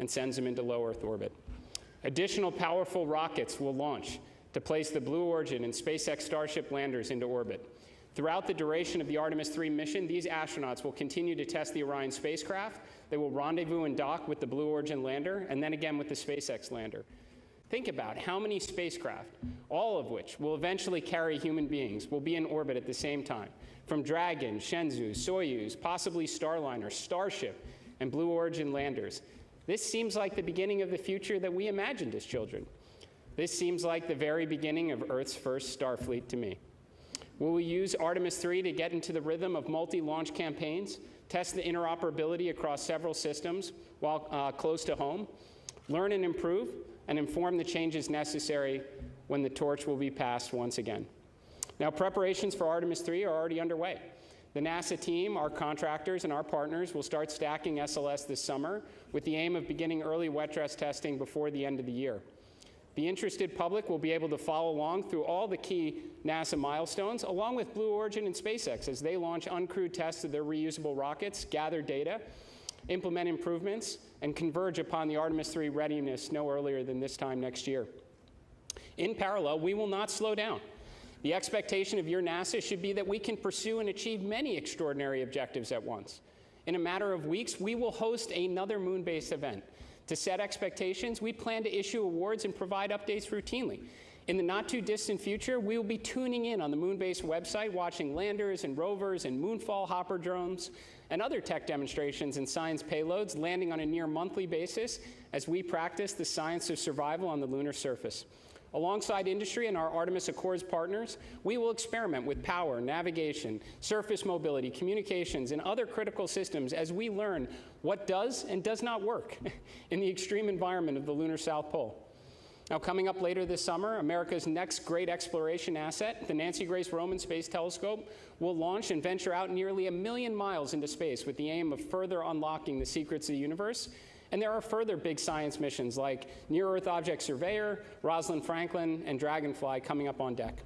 and sends them into low Earth orbit. Additional powerful rockets will launch to place the Blue Origin and SpaceX Starship landers into orbit. Throughout the duration of the Artemis III mission, these astronauts will continue to test the Orion spacecraft. They will rendezvous and dock with the Blue Origin lander, and then again with the SpaceX lander. Think about how many spacecraft, all of which will eventually carry human beings, will be in orbit at the same time. From Dragon, Shenzhou, Soyuz, possibly Starliner, Starship, and Blue Origin landers. This seems like the beginning of the future that we imagined as children. This seems like the very beginning of Earth's first Starfleet to me. Will we use Artemis III to get into the rhythm of multi-launch campaigns, test the interoperability across several systems while close to home, learn and improve, and inform the changes necessary when the torch will be passed once again? Now, preparations for Artemis III are already underway. The NASA team, our contractors, and our partners will start stacking SLS this summer with the aim of beginning early wet dress testing before the end of the year. The interested public will be able to follow along through all the key NASA milestones, along with Blue Origin and SpaceX as they launch uncrewed tests of their reusable rockets, gather data, implement improvements, and converge upon the Artemis III readiness no earlier than this time next year. In parallel, we will not slow down. The expectation of your NASA should be that we can pursue and achieve many extraordinary objectives at once. In a matter of weeks, we will host another moon-based event. To set expectations, we plan to issue awards and provide updates routinely. In the not-too-distant future, we will be tuning in on the moon-based website, watching landers and rovers and moonfall hopper drones and other tech demonstrations and science payloads landing on a near-monthly basis as we practice the science of survival on the lunar surface. Alongside industry and our Artemis Accords partners, we will experiment with power, navigation, surface mobility, communications, and other critical systems as we learn what does and does not work in the extreme environment of the lunar South Pole. Now, coming up later this summer, America's next great exploration asset, the Nancy Grace Roman Space Telescope, will launch and venture out nearly 1 million miles into space with the aim of further unlocking the secrets of the universe. And there are further big science missions like Near-Earth Object Surveyor, Rosalind Franklin, and Dragonfly coming up on deck.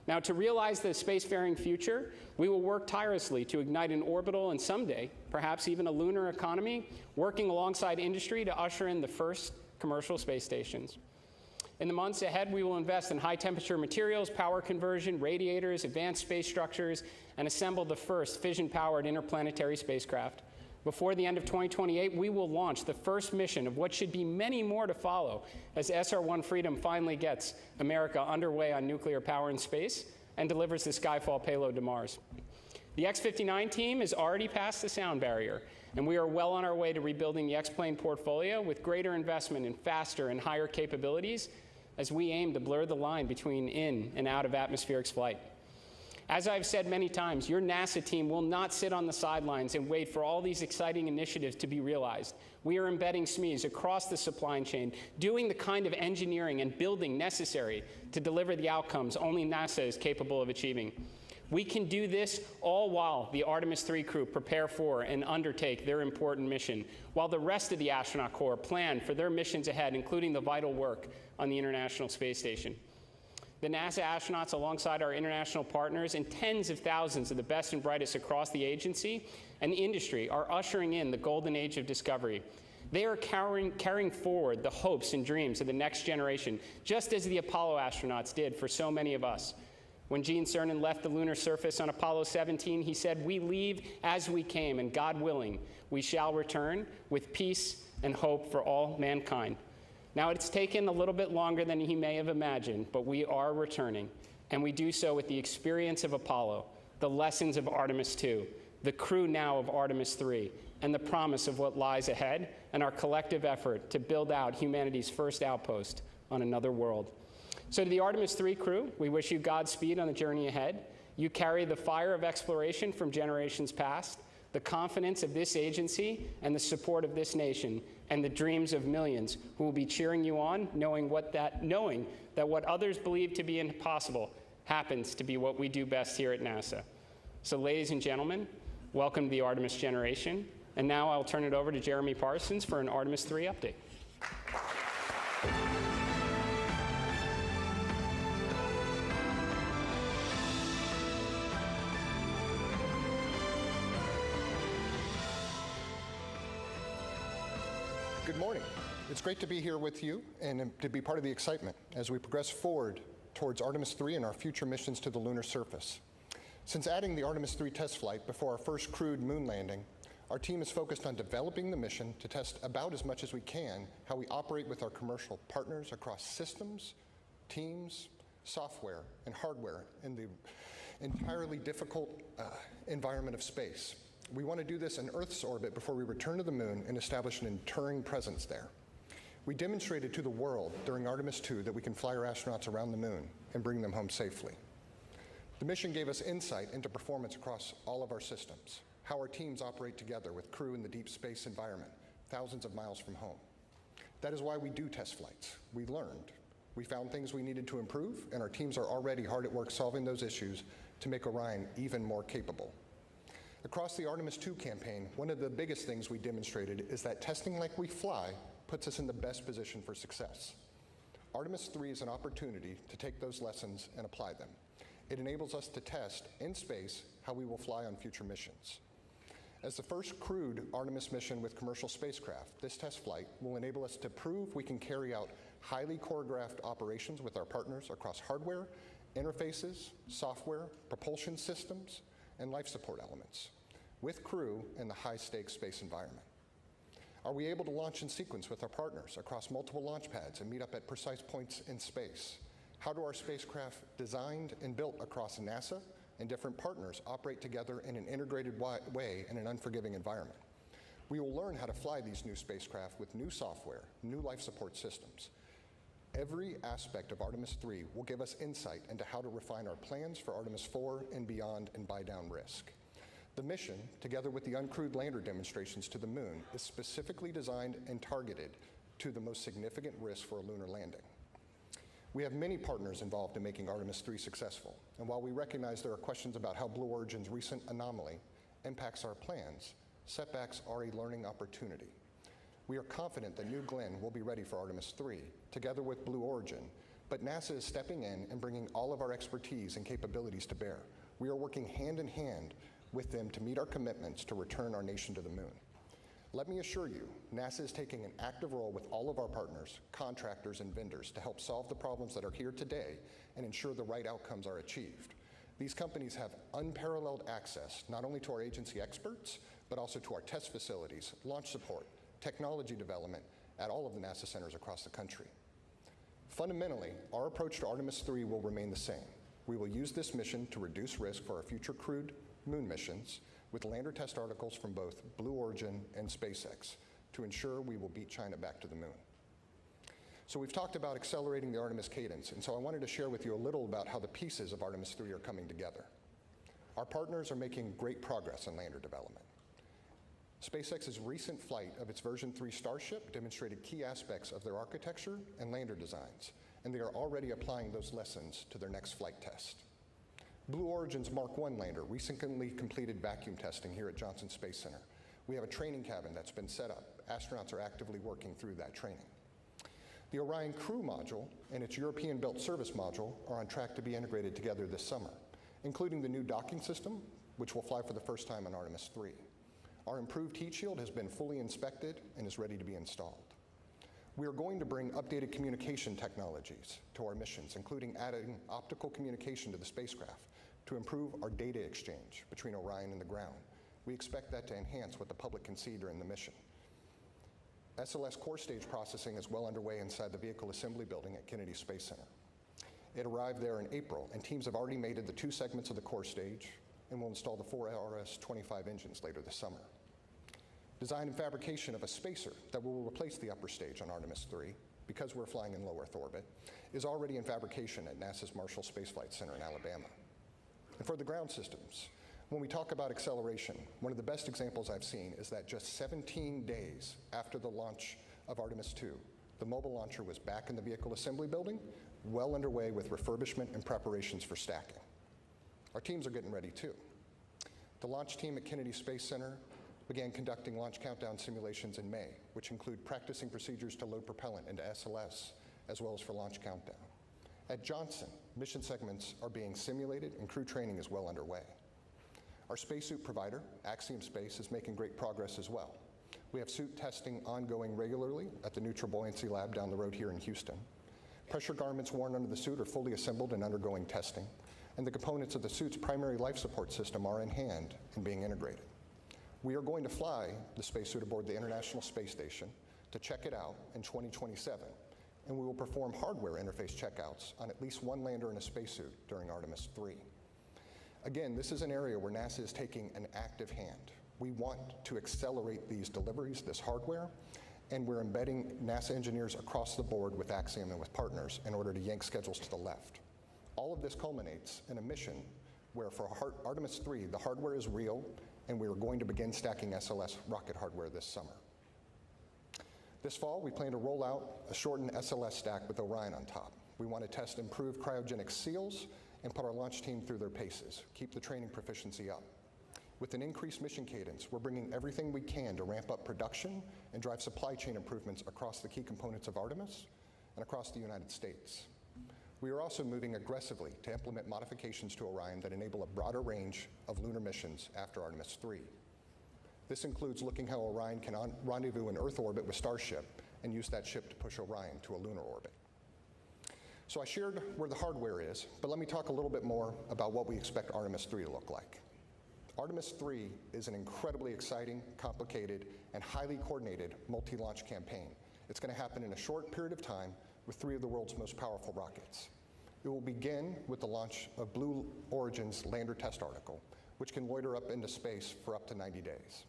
Now, to realize the spacefaring future, we will work tirelessly to ignite an orbital and someday, perhaps even a lunar economy, working alongside industry to usher in the first commercial space stations. In the months ahead, we will invest in high-temperature materials, power conversion, radiators, advanced space structures, and assemble the first fission-powered interplanetary spacecraft. Before the end of 2028, we will launch the first mission of what should be many more to follow as SR-1 Freedom finally gets America underway on nuclear power in space and delivers the Skyfall payload to Mars. The X-59 team has already passed the sound barrier, and we are well on our way to rebuilding the X-plane portfolio with greater investment in faster and higher capabilities as we aim to blur the line between in and out of atmospheric flight. As I've said many times, your NASA team will not sit on the sidelines and wait for all these exciting initiatives to be realized. We are embedding SMEs across the supply chain, doing the kind of engineering and building necessary to deliver the outcomes only NASA is capable of achieving. We can do this all while the Artemis III crew prepare for and undertake their important mission, while the rest of the astronaut corps plan for their missions ahead, including the vital work on the International Space Station. The NASA astronauts, alongside our international partners and tens of thousands of the best and brightest across the agency and the industry, are ushering in the golden age of discovery. They are carrying forward the hopes and dreams of the next generation, just as the Apollo astronauts did for so many of us. When Gene Cernan left the lunar surface on Apollo 17, he said, "We leave as we came, and God willing, we shall return with peace and hope for all mankind." Now, it's taken a little bit longer than he may have imagined, but we are returning, and we do so with the experience of Apollo, the lessons of Artemis II, the crew now of Artemis III, and the promise of what lies ahead, and our collective effort to build out humanity's first outpost on another world. So to the Artemis III crew, we wish you Godspeed on the journey ahead. You carry the fire of exploration from generations past, the confidence of this agency and the support of this nation, and the dreams of millions who will be cheering you on, knowing that what others believe to be impossible happens to be what we do best here at NASA. So ladies and gentlemen, welcome to the Artemis generation. And now I'll turn it over to Jeremy Parsons for an Artemis III update. Good morning. It's great to be here with you and to be part of the excitement as we progress forward towards Artemis III and our future missions to the lunar surface. Since adding the Artemis III test flight before our first crewed moon landing, our team is focused on developing the mission to test about as much as we can how we operate with our commercial partners across systems, teams, software, and hardware in the entirely difficult environment of space. We want to do this in Earth's orbit before we return to the moon and establish an enduring presence there. We demonstrated to the world during Artemis II that we can fly our astronauts around the moon and bring them home safely. The mission gave us insight into performance across all of our systems, how our teams operate together with crew in the deep space environment, thousands of miles from home. That is why we do test flights. We learned. We found things we needed to improve, and our teams are already hard at work solving those issues to make Orion even more capable. Across the Artemis II campaign, one of the biggest things we demonstrated is that testing like we fly puts us in the best position for success. Artemis III is an opportunity to take those lessons and apply them. It enables us to test in space how we will fly on future missions. As the first crewed Artemis mission with commercial spacecraft, this test flight will enable us to prove we can carry out highly choreographed operations with our partners across hardware, interfaces, software, propulsion systems, and life support elements, with crew in the high-stakes space environment. Are we able to launch in sequence with our partners across multiple launch pads and meet up at precise points in space? How do our spacecraft designed and built across NASA and different partners operate together in an integrated way in an unforgiving environment? We will learn how to fly these new spacecraft with new software, new life support systems. Every aspect of Artemis III will give us insight into how to refine our plans for Artemis IV and beyond and buy down risk. The mission, together with the uncrewed lander demonstrations to the moon, is specifically designed and targeted to the most significant risk for a lunar landing. We have many partners involved in making Artemis III successful, and while we recognize there are questions about how Blue Origin's recent anomaly impacts our plans, setbacks are a learning opportunity. We are confident that New Glenn will be ready for Artemis III, together with Blue Origin, but NASA is stepping in and bringing all of our expertise and capabilities to bear. We are working hand in hand with them to meet our commitments to return our nation to the moon. Let me assure you, NASA is taking an active role with all of our partners, contractors, and vendors to help solve the problems that are here today and ensure the right outcomes are achieved. These companies have unparalleled access not only to our agency experts, but also to our test facilities, launch support, technology development at all of the NASA centers across the country. Fundamentally, our approach to Artemis III will remain the same. We will use this mission to reduce risk for our future crewed moon missions with lander test articles from both Blue Origin and SpaceX to ensure we will beat China back to the moon. So we've talked about accelerating the Artemis cadence, and so I wanted to share with you a little about how the pieces of Artemis III are coming together. Our partners are making great progress in lander development. SpaceX's recent flight of its version 3 Starship demonstrated key aspects of their architecture and lander designs, and they are already applying those lessons to their next flight test. Blue Origin's Mark 1 lander recently completed vacuum testing here at Johnson Space Center. We have a training cabin that's been set up. Astronauts are actively working through that training. The Orion crew module and its European-built service module are on track to be integrated together this summer, including the new docking system, which will fly for the first time on Artemis III. Our improved heat shield has been fully inspected and is ready to be installed. We are going to bring updated communication technologies to our missions, including adding optical communication to the spacecraft to improve our data exchange between Orion and the ground. We expect that to enhance what the public can see during the mission. SLS core stage processing is well underway inside the Vehicle Assembly Building at Kennedy Space Center. It arrived there in April, and teams have already mated the 2 segments of the core stage and will install the 4 RS-25 engines later this summer. Design and fabrication of a spacer that will replace the upper stage on Artemis III, because we're flying in low Earth orbit, is already in fabrication at NASA's Marshall Space Flight Center in Alabama. And for the ground systems, when we talk about acceleration, one of the best examples I've seen is that just 17 days after the launch of Artemis II, the mobile launcher was back in the Vehicle Assembly Building, well underway with refurbishment and preparations for stacking. Our teams are getting ready too. The launch team at Kennedy Space Center began conducting launch countdown simulations in May, which include practicing procedures to load propellant into SLS, as well as for launch countdown. At Johnson, mission segments are being simulated and crew training is well underway. Our spacesuit provider, Axiom Space, is making great progress as well. We have suit testing ongoing regularly at the Neutral Buoyancy Lab down the road here in Houston. Pressure garments worn under the suit are fully assembled and undergoing testing, and the components of the suit's primary life support system are in hand and being integrated. We are going to fly the spacesuit aboard the International Space Station to check it out in 2027, and we will perform hardware interface checkouts on at least one lander in a spacesuit during Artemis III. Again, this is an area where NASA is taking an active hand. We want to accelerate these deliveries, this hardware, and we're embedding NASA engineers across the board with Axiom and with partners in order to yank schedules to the left. All of this culminates in a mission where for Artemis III, the hardware is real, and we are going to begin stacking SLS rocket hardware this summer. This fall, we plan to roll out a shortened SLS stack with Orion on top. We want to test improved cryogenic seals and put our launch team through their paces, keep the training proficiency up. With an increased mission cadence, we're bringing everything we can to ramp up production and drive supply chain improvements across the key components of Artemis and across the United States. We are also moving aggressively to implement modifications to Orion that enable a broader range of lunar missions after Artemis III. This includes looking how Orion can rendezvous in Earth orbit with Starship and use that ship to push Orion to a lunar orbit. So I shared where the hardware is, but let me talk a little bit more about what we expect Artemis III to look like. Artemis III is an incredibly exciting, complicated, and highly coordinated multi-launch campaign. It's going to happen in a short period of time with 3 of the world's most powerful rockets. It will begin with the launch of Blue Origin's lander test article, which can loiter up into space for up to 90 days.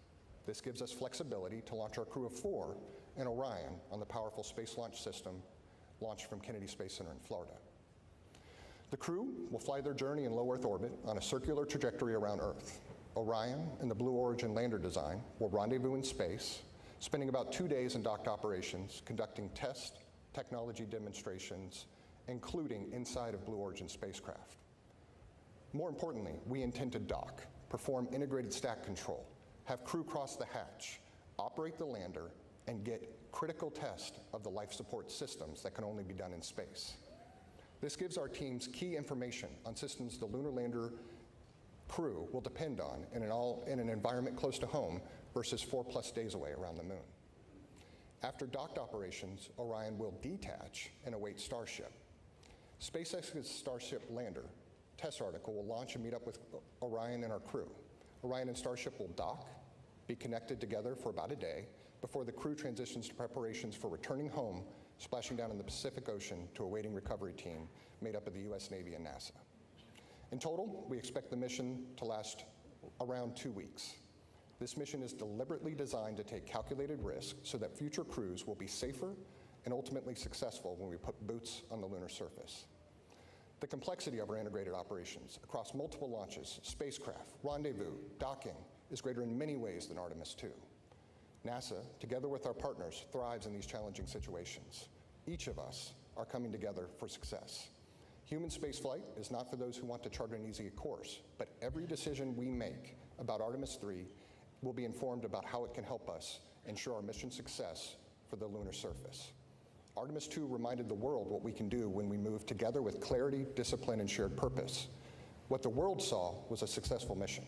This gives us flexibility to launch our crew of 4 in Orion on the powerful Space Launch System launched from Kennedy Space Center in Florida. The crew will fly their journey in low Earth orbit on a circular trajectory around Earth. Orion and the Blue Origin lander design will rendezvous in space, spending about 2 days in docked operations, conducting test technology demonstrations, including inside of Blue Origin spacecraft. More importantly, we intend to dock, perform integrated stack control, have crew cross the hatch, operate the lander, and get critical test of the life support systems that can only be done in space. This gives our teams key information on systems the lunar lander crew will depend on in an environment close to home versus 4+ days away around the moon. After docked operations, Orion will detach and await Starship. SpaceX's Starship lander test article will launch and meet up with Orion and our crew. Orion and Starship will dock, be connected together for about a day before the crew transitions to preparations for returning home, splashing down in the Pacific Ocean to a waiting recovery team made up of the US Navy and NASA. In total, we expect the mission to last around 2 weeks. This mission is deliberately designed to take calculated risk so that future crews will be safer and ultimately successful when we put boots on the lunar surface. The complexity of our integrated operations across multiple launches, spacecraft, rendezvous, docking is greater in many ways than Artemis II. NASA, together with our partners, thrives in these challenging situations. Each of us are coming together for success. Human spaceflight is not for those who want to chart an easy course, but every decision we make about Artemis III will be informed about how it can help us ensure our mission success for the lunar surface. Artemis II reminded the world what we can do when we move together with clarity, discipline, and shared purpose. What the world saw was a successful mission.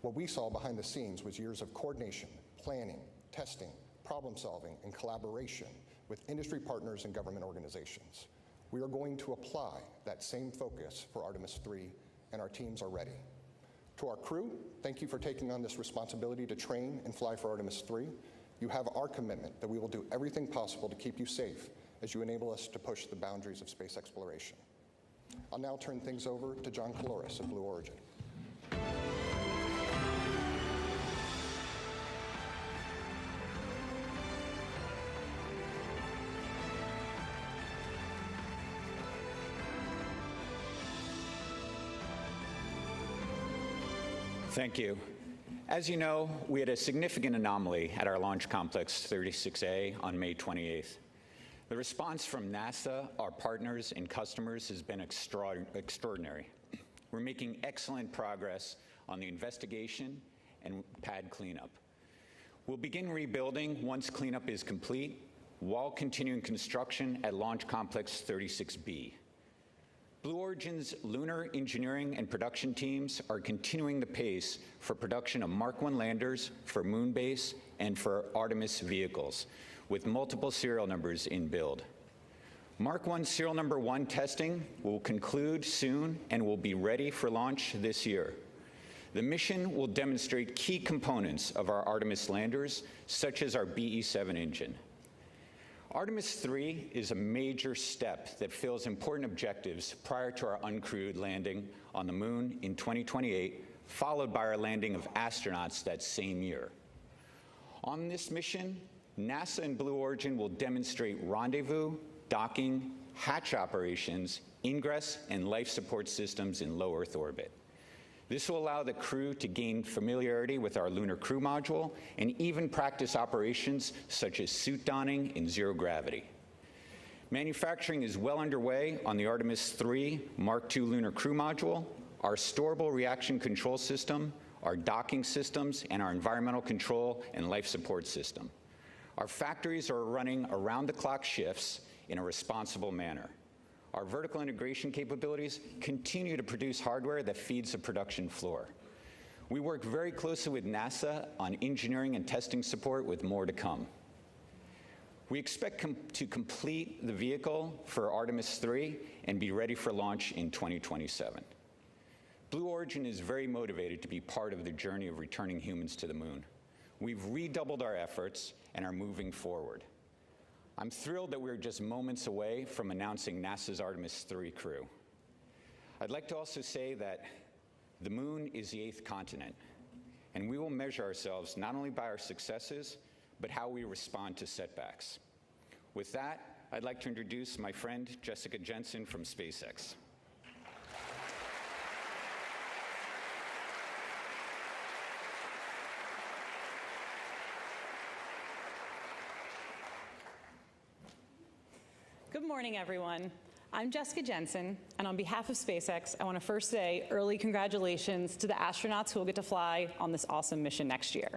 What we saw behind the scenes was years of coordination, planning, testing, problem solving, and collaboration with industry partners and government organizations. We are going to apply that same focus for Artemis III, and our teams are ready. To our crew, thank you for taking on this responsibility to train and fly for Artemis III. You have our commitment that we will do everything possible to keep you safe as you enable us to push the boundaries of space exploration. I'll now turn things over to John Caloris of Blue Origin. Thank you. As you know, we had a significant anomaly at our Launch Complex 36A on May 28th. The response from NASA, our partners, and customers has been extraordinary. We're making excellent progress on the investigation and pad cleanup. We'll begin rebuilding once cleanup is complete, while continuing construction at Launch Complex 36B. Blue Origin's lunar engineering and production teams are continuing the pace for production of Mark I landers for Moon Base and for Artemis vehicles, with multiple serial numbers in build. Mark 1 serial number 1 testing will conclude soon and will be ready for launch this year. The mission will demonstrate key components of our Artemis landers, such as our BE-7 engine. Artemis III is a major step that fills important objectives prior to our uncrewed landing on the moon in 2028, followed by our landing of astronauts that same year. On this mission, NASA and Blue Origin will demonstrate rendezvous, docking, hatch operations, ingress, and life support systems in low Earth orbit. This will allow the crew to gain familiarity with our lunar crew module and even practice operations such as suit donning in zero gravity. Manufacturing is well underway on the Artemis III Mark II lunar crew module, our storable reaction control system, our docking systems, and our environmental control and life support system. Our factories are running around-the-clock shifts in a responsible manner. Our vertical integration capabilities continue to produce hardware that feeds the production floor. We work very closely with NASA on engineering and testing support, with more to come. We expect to complete the vehicle for Artemis III and be ready for launch in 2027. Blue Origin is very motivated to be part of the journey of returning humans to the moon. We've redoubled our efforts and are moving forward. I'm thrilled that we're just moments away from announcing NASA's Artemis III crew. I'd like to also say that the moon is the 8th continent, and we will measure ourselves not only by our successes, but how we respond to setbacks. With that, I'd like to introduce my friend, Jessica Jensen from SpaceX. Good morning, everyone. I'm Jessica Jensen, and on behalf of SpaceX, I want to first say early congratulations to the astronauts who will get to fly on this awesome mission next year.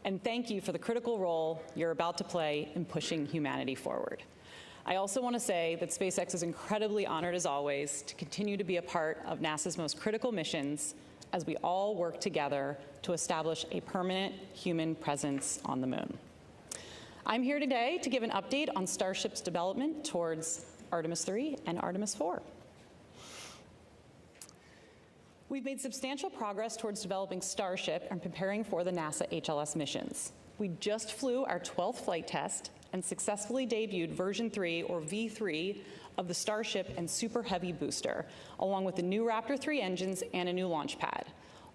And thank you for the critical role you're about to play in pushing humanity forward. I also want to say that SpaceX is incredibly honored, as always, to continue to be a part of NASA's most critical missions as we all work together to establish a permanent human presence on the moon. I'm here today to give an update on Starship's development towards Artemis III and Artemis IV. We've made substantial progress towards developing Starship and preparing for the NASA HLS missions. We just flew our 12th flight test and successfully debuted version 3, or V3, of the Starship and Super Heavy booster, along with the new Raptor 3 engines and a new launch pad,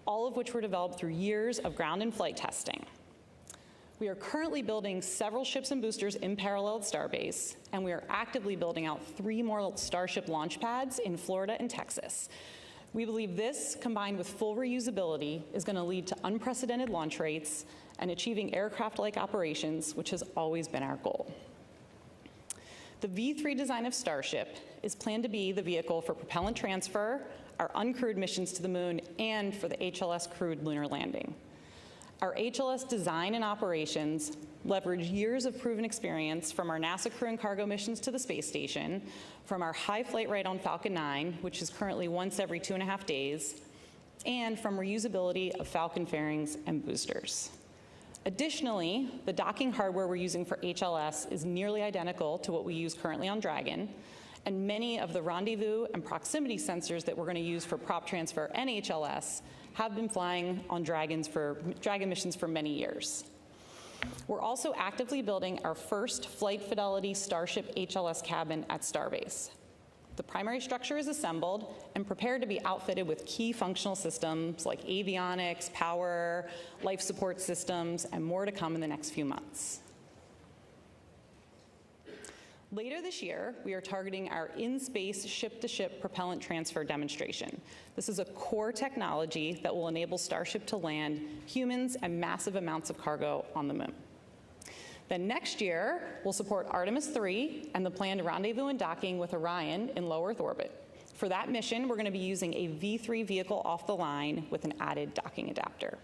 all of which were developed through years of ground and flight testing. We are currently building several ships and boosters in parallel at Starbase, and we are actively building out 3 more Starship launch pads in Florida and Texas. We believe this, combined with full reusability, is going to lead to unprecedented launch rates and achieving aircraft-like operations, which has always been our goal. The V3 design of Starship is planned to be the vehicle for propellant transfer, our uncrewed missions to the moon, and for the HLS crewed lunar landing. Our HLS design and operations leverage years of proven experience from our NASA crew and cargo missions to the space station, from our high flight rate on Falcon 9, which is currently once every 2.5 days, and from reusability of Falcon fairings and boosters. Additionally, the docking hardware we're using for HLS is nearly identical to what we use currently on Dragon, and many of the rendezvous and proximity sensors that we're going to use for prop transfer and HLS have been flying on Dragon missions for many years. We're also actively building our first flight fidelity Starship HLS cabin at Starbase. The primary structure is assembled and prepared to be outfitted with key functional systems like avionics, power, life support systems, and more to come in the next few months. Later this year, we are targeting our in-space ship-to-ship propellant transfer demonstration. This is a core technology that will enable Starship to land humans and massive amounts of cargo on the moon. Then next year, we'll support Artemis III and the planned rendezvous and docking with Orion in low Earth orbit. For that mission, we're going to be using a V3 vehicle off the line with an added docking adapter.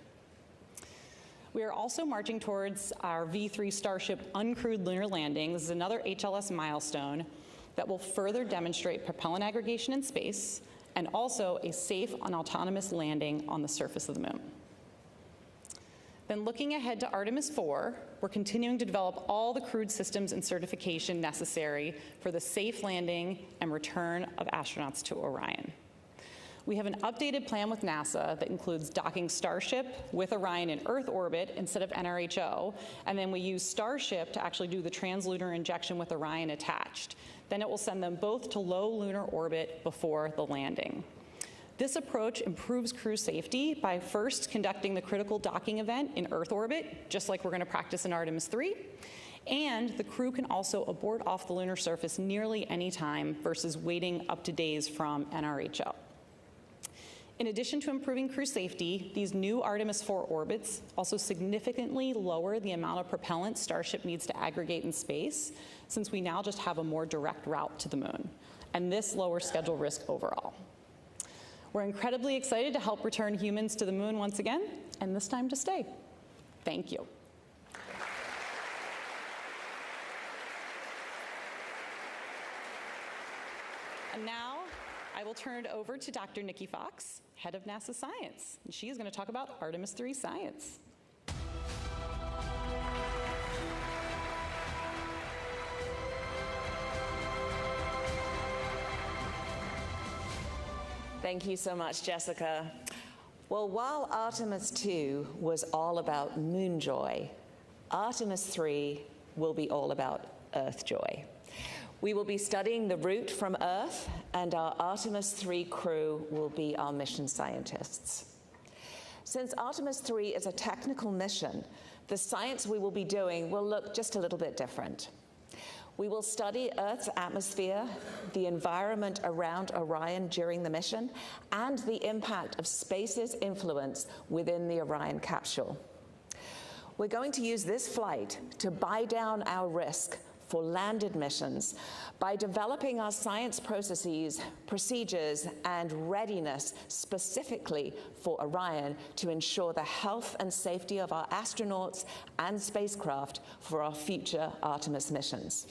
We are also marching towards our V3 Starship uncrewed lunar landing. This is another HLS milestone that will further demonstrate propellant aggregation in space and also a safe and autonomous landing on the surface of the moon. Then looking ahead to Artemis IV, we're continuing to develop all the crewed systems and certification necessary for the safe landing and return of astronauts to Orion. We have an updated plan with NASA that includes docking Starship with Orion in Earth orbit instead of NRHO, and then we use Starship to actually do the translunar injection with Orion attached. Then it will send them both to low lunar orbit before the landing. This approach improves crew safety by first conducting the critical docking event in Earth orbit, just like we're going to practice in Artemis III, and the crew can also abort off the lunar surface nearly any time versus waiting up to days from NRHO. In addition to improving crew safety, these new Artemis IV orbits also significantly lower the amount of propellant Starship needs to aggregate in space, since we now just have a more direct route to the moon, and this lowers schedule risk overall. We're incredibly excited to help return humans to the moon once again, and this time to stay. Thank you. And now I will turn it over to Dr. Nikki Fox, head of NASA Science. And she is going to talk about Artemis III science. Thank you so much, Jessica. Well, while Artemis II was all about moon joy, Artemis III will be all about Earth joy. We will be studying the route from Earth, and our Artemis III crew will be our mission scientists. Since Artemis III is a technical mission, the science we will be doing will look just a little bit different. We will study Earth's atmosphere, the environment around Orion during the mission, and the impact of space's influence within the Orion capsule. We're going to use this flight to buy down our risk for landed missions by developing our science processes, procedures, and readiness specifically for Orion to ensure the health and safety of our astronauts and spacecraft for our future Artemis missions.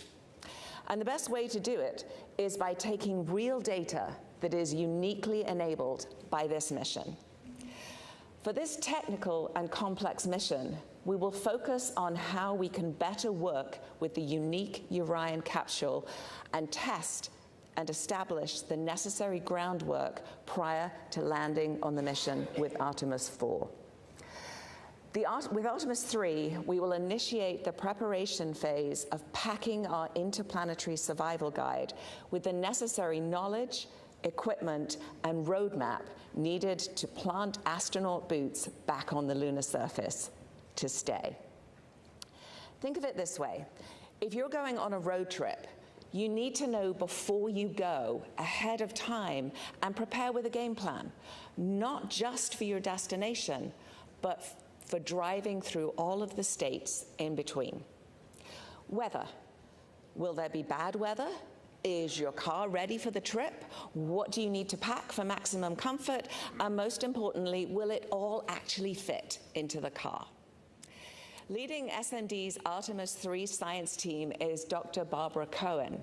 And the best way to do it is by taking real data that is uniquely enabled by this mission. For this technical and complex mission, we will focus on how we can better work with the unique Orion capsule and test and establish the necessary groundwork prior to landing on the mission with Artemis IV. With Artemis III, we will initiate the preparation phase of packing our interplanetary survival guide with the necessary knowledge, equipment, and roadmap needed to plant astronaut boots back on the lunar surface to stay. Think of it this way. If you're going on a road trip, you need to know before you go ahead of time and prepare with a game plan, not just for your destination, but for driving through all of the states in between. Weather. Will there be bad weather? Is your car ready for the trip? What do you need to pack for maximum comfort? And most importantly, will it all actually fit into the car? Leading SMD's Artemis III science team is Dr. Barbara Cohen.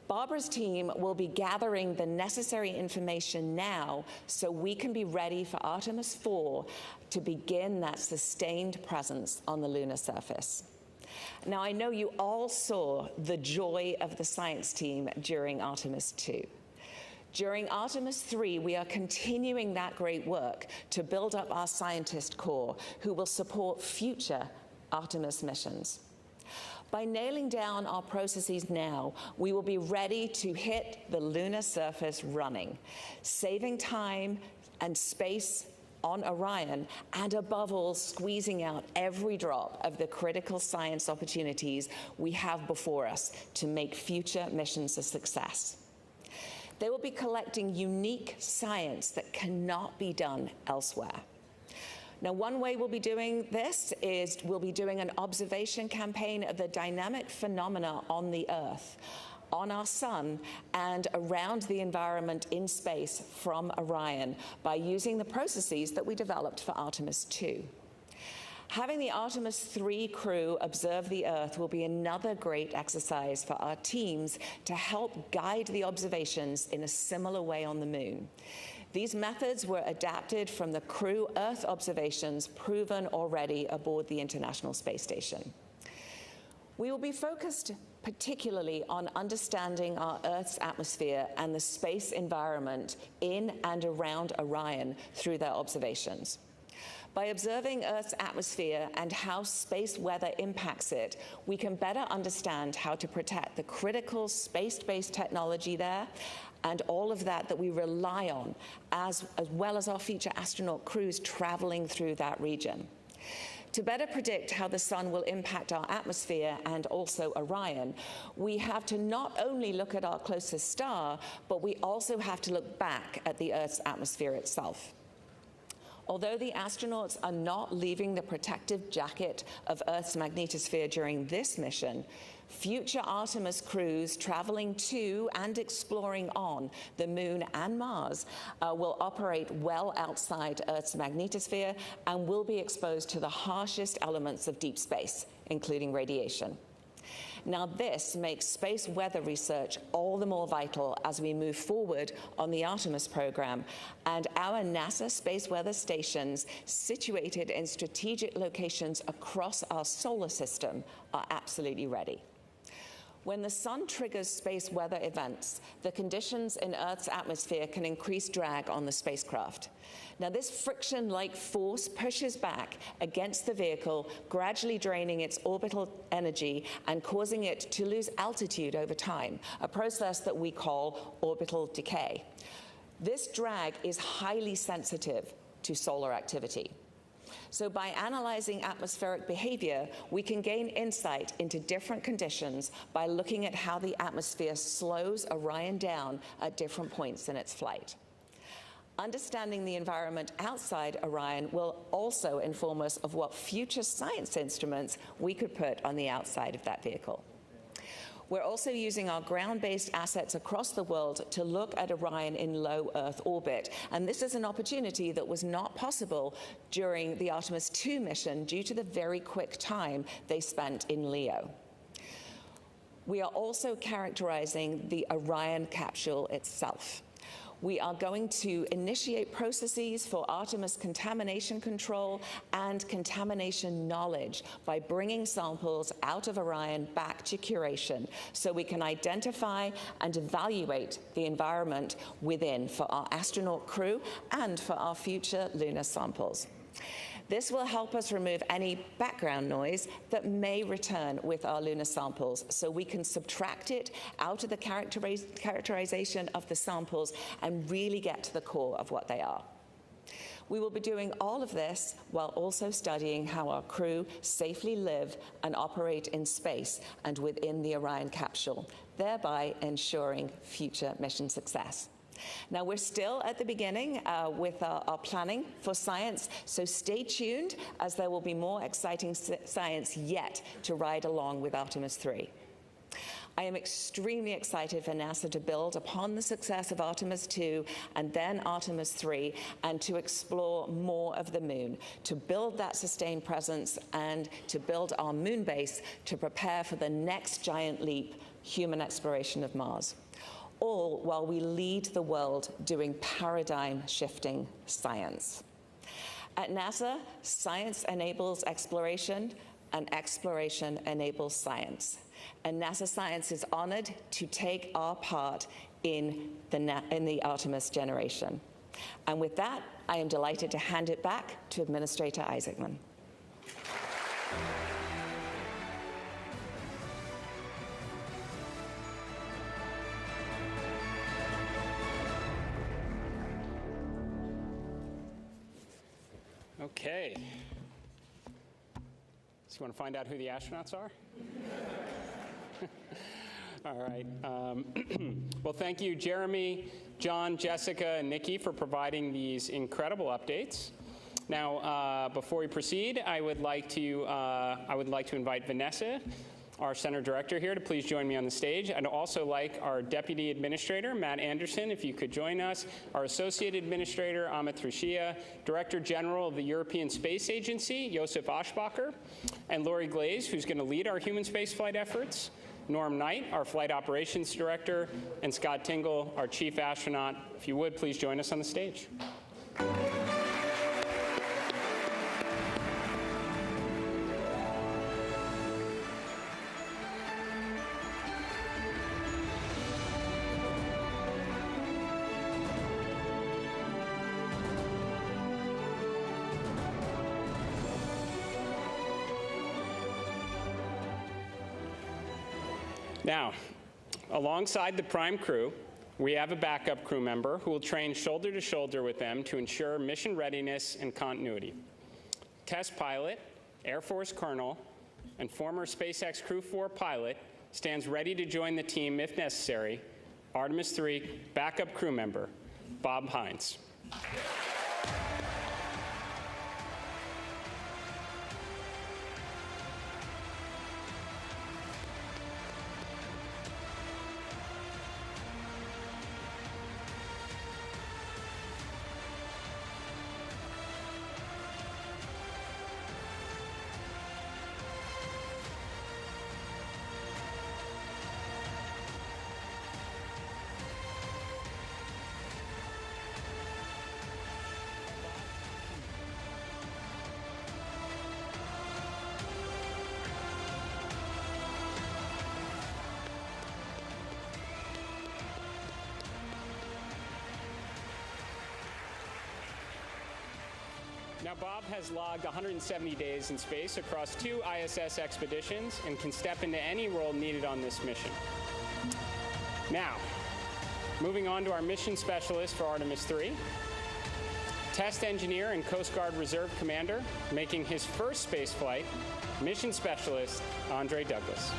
Barbara's team will be gathering the necessary information now so we can be ready for Artemis IV to begin that sustained presence on the lunar surface. Now, I know you all saw the joy of the science team during Artemis II. During Artemis III, we are continuing that great work to build up our scientist corps who will support future Artemis missions. By nailing down our processes now, we will be ready to hit the lunar surface running, saving time and space on Orion, and above all, squeezing out every drop of the critical science opportunities we have before us to make future missions a success. They will be collecting unique science that cannot be done elsewhere. Now, one way we'll be doing this is we'll be doing an observation campaign of the dynamic phenomena on the Earth, on our sun, and around the environment in space from Orion by using the processes that we developed for Artemis II. Having the Artemis III crew observe the Earth will be another great exercise for our teams to help guide the observations in a similar way on the Moon. These methods were adapted from the crew Earth observations proven already aboard the International Space Station. We will be focused particularly on understanding our Earth's atmosphere and the space environment in and around Orion through their observations. By observing Earth's atmosphere and how space weather impacts it, we can better understand how to protect the critical space-based technology there and all of that we rely on, as well as our future astronaut crews traveling through that region. To better predict how the sun will impact our atmosphere and also Orion, we have to not only look at our closest star, but we also have to look back at the Earth's atmosphere itself. Although the astronauts are not leaving the protective jacket of Earth's magnetosphere during this mission, future Artemis crews traveling to and exploring on the Moon and Mars will operate well outside Earth's magnetosphere and will be exposed to the harshest elements of deep space, including radiation. Now, this makes space weather research all the more vital as we move forward on the Artemis program, and our NASA space weather stations situated in strategic locations across our solar system are absolutely ready. When the sun triggers space weather events, the conditions in Earth's atmosphere can increase drag on the spacecraft. Now, this friction-like force pushes back against the vehicle, gradually draining its orbital energy and causing it to lose altitude over time, a process that we call orbital decay. This drag is highly sensitive to solar activity. So by analyzing atmospheric behavior, we can gain insight into different conditions by looking at how the atmosphere slows Orion down at different points in its flight. Understanding the environment outside Orion will also inform us of what future science instruments we could put on the outside of that vehicle. We're also using our ground-based assets across the world to look at Orion in low Earth orbit. And this is an opportunity that was not possible during the Artemis II mission due to the very quick time they spent in LEO. We are also characterizing the Orion capsule itself. We are going to initiate processes for Artemis contamination control and contamination knowledge by bringing samples out of Orion back to curation so we can identify and evaluate the environment within for our astronaut crew and for our future lunar samples. This will help us remove any background noise that may return with our lunar samples so we can subtract it out of the characterization of the samples and really get to the core of what they are. We will be doing all of this while also studying how our crew safely live and operate in space and within the Orion capsule, thereby ensuring future mission success. Now, we're still at the beginning with our planning for science, so stay tuned as there will be more exciting science yet to ride along with Artemis III. I am extremely excited for NASA to build upon the success of Artemis II and then Artemis III and to explore more of the Moon, to build that sustained presence and to build our moon base to prepare for the next giant leap, human exploration of Mars. All while we lead the world doing paradigm-shifting science. At NASA, science enables exploration, and exploration enables science. And NASA Science is honored to take our part in the Artemis generation. And with that, I am delighted to hand it back to Administrator Isaacman. Okay. So you want to find out who the astronauts are? All right. Well, thank you, Jeremy, John, Jessica, and Nikki for providing these incredible updates. Now, before we proceed, I would like to invite Vanessa our center director here to please join me on the stage. I'd also like our deputy administrator, Matt Anderson, if you could join us, our associate administrator, Amit Thrishia, director general of the European Space Agency, Josef Aschbacher, and Lori Glaze, who's going to lead our human spaceflight efforts, Norm Knight, our flight operations director, and Scott Tingle, our chief astronaut. If you would, please join us on the stage. Now, alongside the prime crew, we have a backup crew member who will train shoulder to shoulder with them to ensure mission readiness and continuity. Test pilot, Air Force colonel, and former SpaceX Crew 4 pilot stands ready to join the team if necessary, Artemis III backup crew member, Bob Hines. Now, Bob has logged 170 days in space across 2 ISS expeditions and can step into any role needed on this mission. Now, moving on to our mission specialist for Artemis III, test engineer and Coast Guard Reserve Commander, making his first space flight, mission specialist Andre Douglas.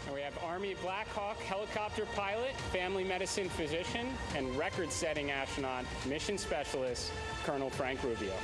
And we have Army Black Hawk helicopter pilot, family medicine physician, and record-setting astronaut, mission specialist, Colonel Frank Rubio.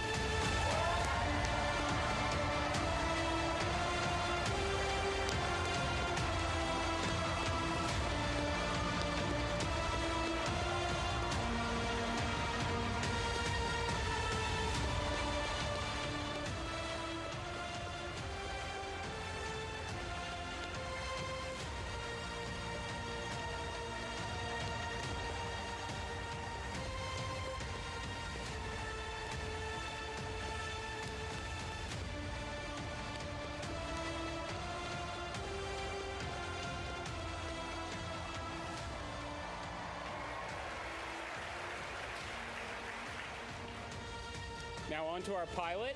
Now on to our pilot,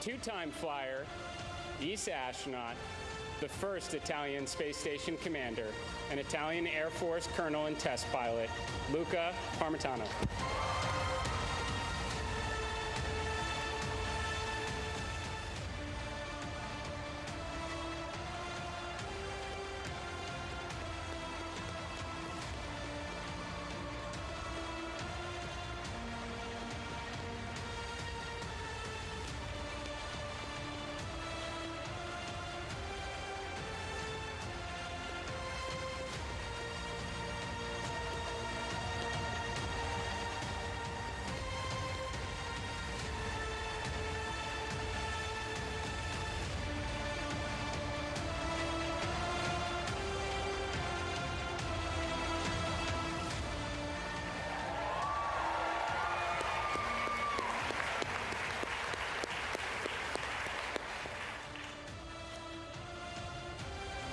2-time flyer, ESA astronaut, the first Italian space station commander, an Italian Air Force colonel and test pilot, Luca Parmitano.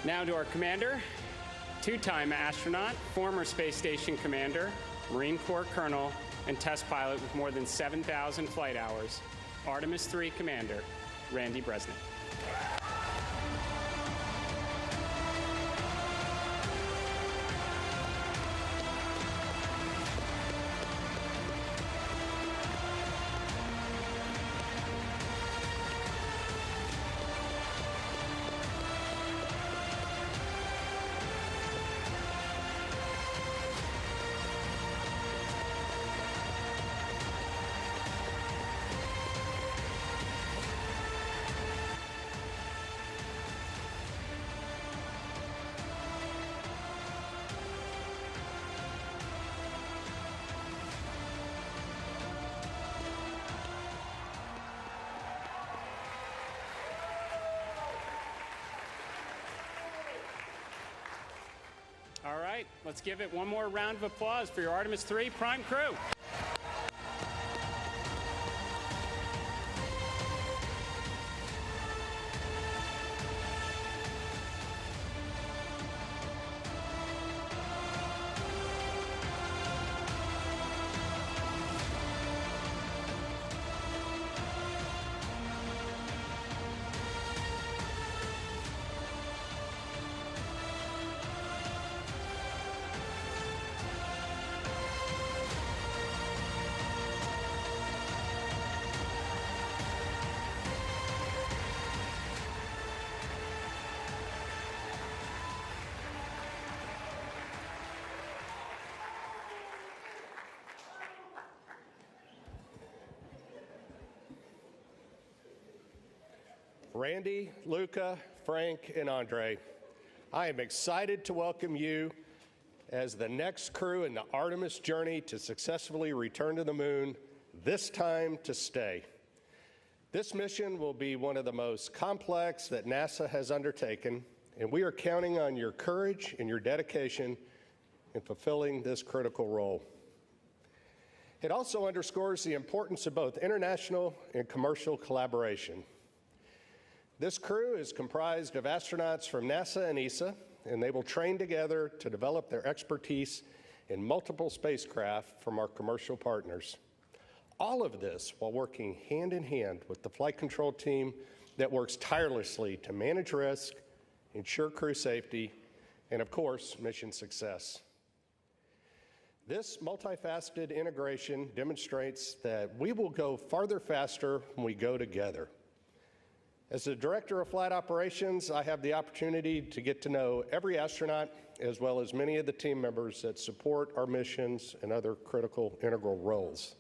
Now to our commander, two-time astronaut, former space station commander, Marine Corps colonel, and test pilot with more than 7,000 flight hours, Artemis III commander, Randy Bresnik. All right, let's give it one more round of applause for your Artemis III prime crew. Randy, Luca, Frank, and Andre, I am excited to welcome you as the next crew in the Artemis journey to successfully return to the moon, this time to stay. This mission will be one of the most complex that NASA has undertaken, and we are counting on your courage and your dedication in fulfilling this critical role. It also underscores the importance of both international and commercial collaboration. This crew is comprised of astronauts from NASA and ESA, and they will train together to develop their expertise in multiple spacecraft from our commercial partners. All of this while working hand in hand with the flight control team that works tirelessly to manage risk, ensure crew safety, and of course, mission success. This multifaceted integration demonstrates that we will go farther faster when we go together. As the Director of Flight Operations, I have the opportunity to get to know every astronaut as well as many of the team members that support our missions and other critical integral roles.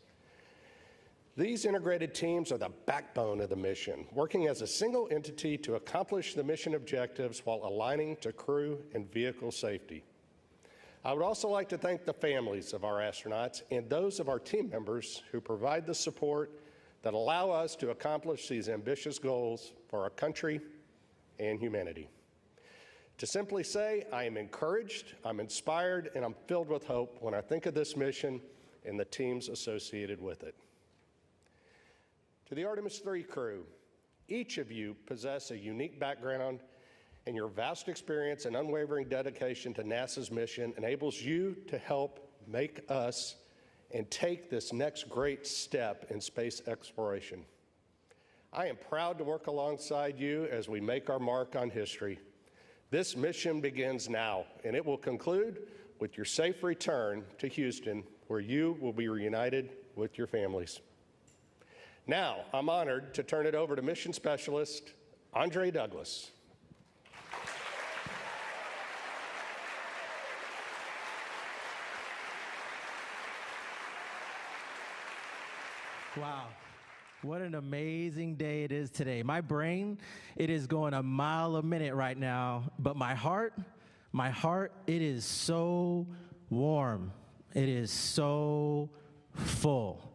These integrated teams are the backbone of the mission, working as a single entity to accomplish the mission objectives while aligning to crew and vehicle safety. I would also like to thank the families of our astronauts and those of our team members who provide the support that allow us to accomplish these ambitious goals for our country and humanity. To simply say, I am encouraged, I'm inspired, and I'm filled with hope when I think of this mission and the teams associated with it. To the Artemis III crew, each of you possess a unique background, and your vast experience and unwavering dedication to NASA's mission enables you to help make us and take this next great step in space exploration. I am proud to work alongside you as we make our mark on history. This mission begins now, and it will conclude with your safe return to Houston, where you will be reunited with your families. Now, I'm honored to turn it over to Mission Specialist Andre Douglas. Wow, what an amazing day it is today. My brain, it is going a mile a minute right now, but my heart, it is so warm. It is so full.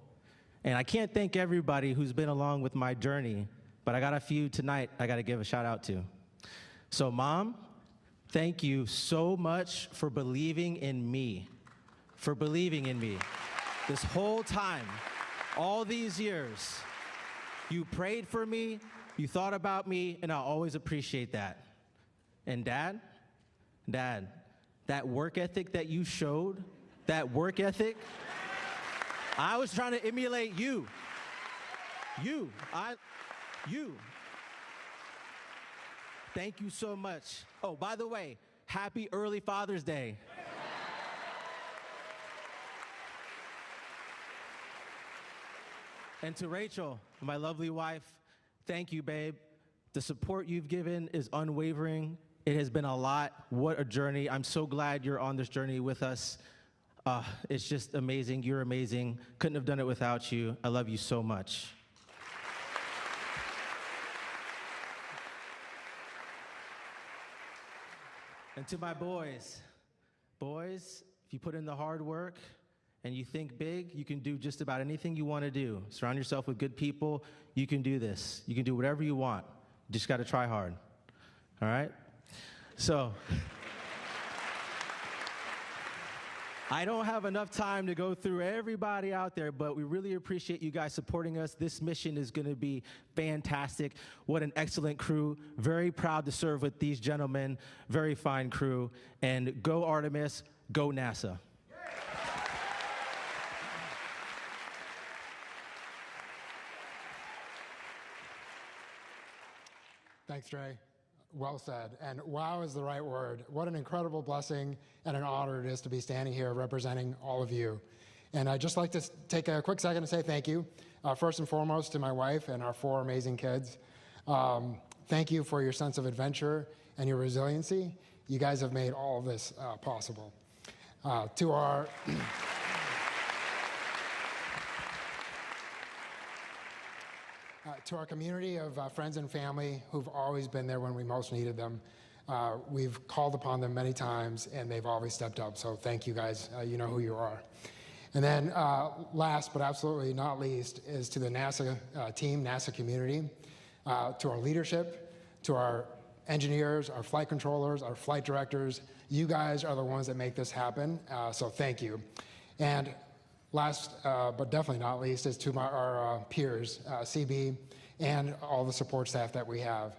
And I can't thank everybody who's been along with my journey, but I got a few tonight I got to give a shout out to. So Mom, thank you so much for believing in me, this whole time. All these years, you prayed for me, you thought about me, and I always appreciate that. And Dad, that work ethic that you showed, that work ethic, I was trying to emulate you. You. Thank you so much. Oh, by the way, happy early Father's Day. And to Rachel, my lovely wife, thank you, babe. The support you've given is unwavering. It has been a lot. What a journey. I'm so glad you're on this journey with us. It's just amazing. You're amazing. Couldn't have done it without you. I love you so much. And to my boys, if you put in the hard work and you think big, you can do just about anything you want to do. Surround yourself with good people. You can do this. You can do whatever you want. You just got to try hard. All right? So, I don't have enough time to go through everybody out there, but we really appreciate you guys supporting us. This mission is going to be fantastic. What an excellent crew. Very proud to serve with these gentlemen. Very fine crew. And go Artemis, go NASA. Thanks, Trey. Well said. And wow is the right word. What an incredible blessing and an honor it is to be standing here representing all of you. And I'd just like to take a quick second to say thank you, first and foremost, to my wife and our 4 amazing kids. Thank you for your sense of adventure and your resiliency. You guys have made all of this possible. To our... To our community of friends and family who've always been there when we most needed them. We've called upon them many times, and they've always stepped up. So thank you guys. You know who you are. And then last but absolutely not least is to the NASA team, NASA community, to our leadership, to our engineers, our flight controllers, our flight directors. You guys are the ones that make this happen. So thank you. And last, but definitely not least, is to our peers, CB, and all the support staff that we have.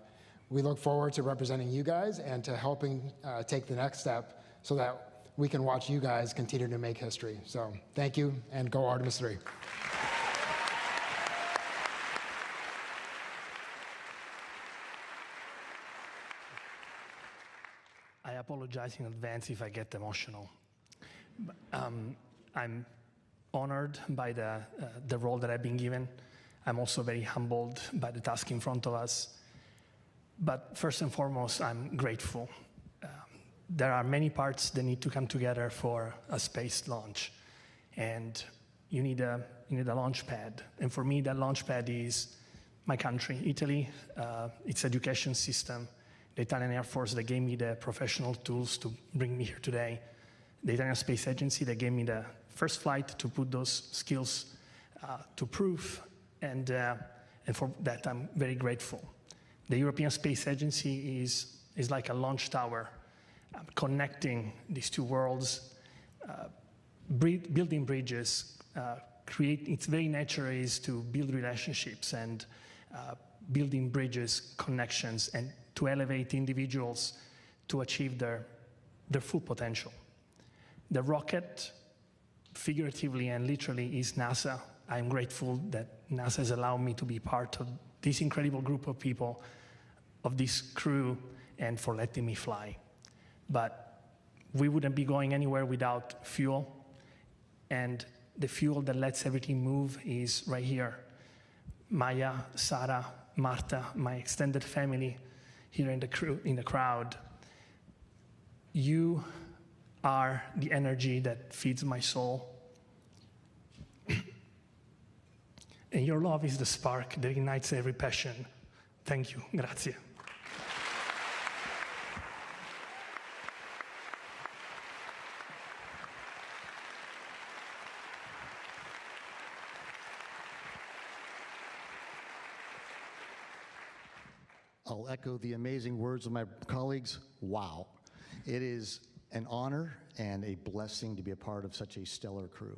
We look forward to representing you guys and to helping take the next step so that we can watch you guys continue to make history. So thank you, and go Artemis III. I apologize in advance if I get emotional. I'm honored by the role that I've been given. I'm also very humbled by the task in front of us. But first and foremost, I'm grateful. There are many parts that need to come together for a space launch. And you need a launch pad. And for me, that launch pad is my country, Italy, its education system, the Italian Air Force that gave me the professional tools to bring me here today, the Italian Space Agency that gave me the first flight to put those skills to proof, and for that I'm very grateful. The European Space Agency is like a launch tower, connecting these two worlds, building bridges, its very nature is to build relationships and building bridges, connections, and to elevate individuals to achieve their full potential. The rocket, figuratively and literally, is NASA. I'm grateful that NASA has allowed me to be part of this incredible group of people, of this crew, and for letting me fly. But we wouldn't be going anywhere without fuel, and the fuel that lets everything move is right here. Maya, Sarah, Marta, my extended family here in the crowd. You are the energy that feeds my soul. And your love is the spark that ignites every passion. Thank you. Grazie. I'll echo the amazing words of my colleagues. Wow. It is an honor and a blessing to be a part of such a stellar crew.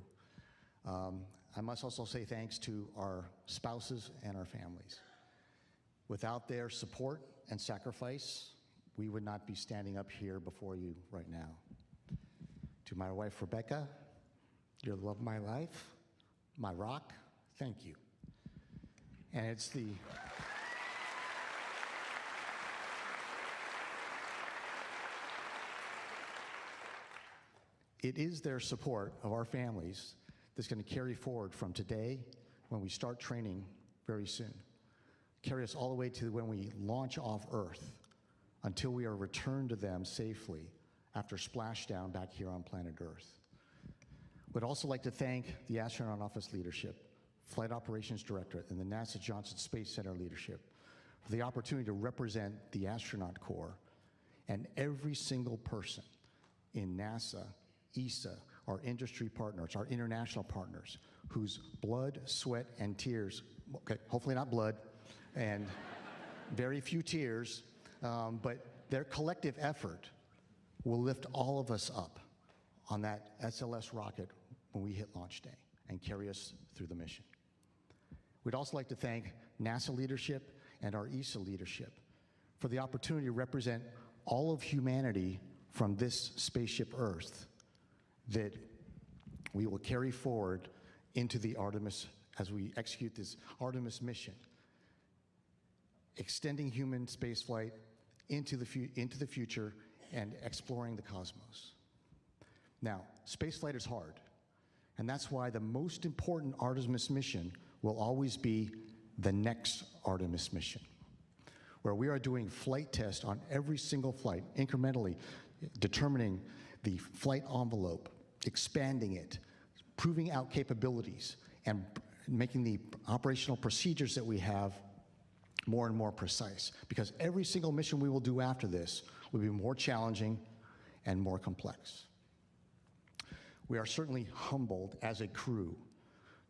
I must also say thanks to our spouses and our families. Without their support and sacrifice, we would not be standing up here before you right now. To my wife, Rebecca, you're the love of my life, my rock, thank you. And it is their support of our families that's going to carry forward from today when we start training very soon. Carry us all the way to when we launch off Earth until we are returned to them safely after splashdown back here on planet Earth. Would also like to thank the Astronaut Office leadership, Flight Operations Directorate, and the NASA Johnson Space Center leadership for the opportunity to represent the astronaut corps and every single person in NASA, ESA, our industry partners, our international partners, whose blood, sweat, and tears, okay, hopefully not blood, and very few tears, but their collective effort will lift all of us up on that SLS rocket when we hit launch day and carry us through the mission. We'd also like to thank NASA leadership and our ESA leadership for the opportunity to represent all of humanity from this spaceship Earth that we will carry forward into the Artemis, as we execute this Artemis mission, extending human spaceflight into the future and exploring the cosmos. Now, spaceflight is hard, and that's why the most important Artemis mission will always be the next Artemis mission, where we are doing flight tests on every single flight, incrementally determining the flight envelope, expanding it, proving out capabilities, and making the operational procedures that we have more and more precise. Because every single mission we will do after this will be more challenging and more complex. We are certainly humbled as a crew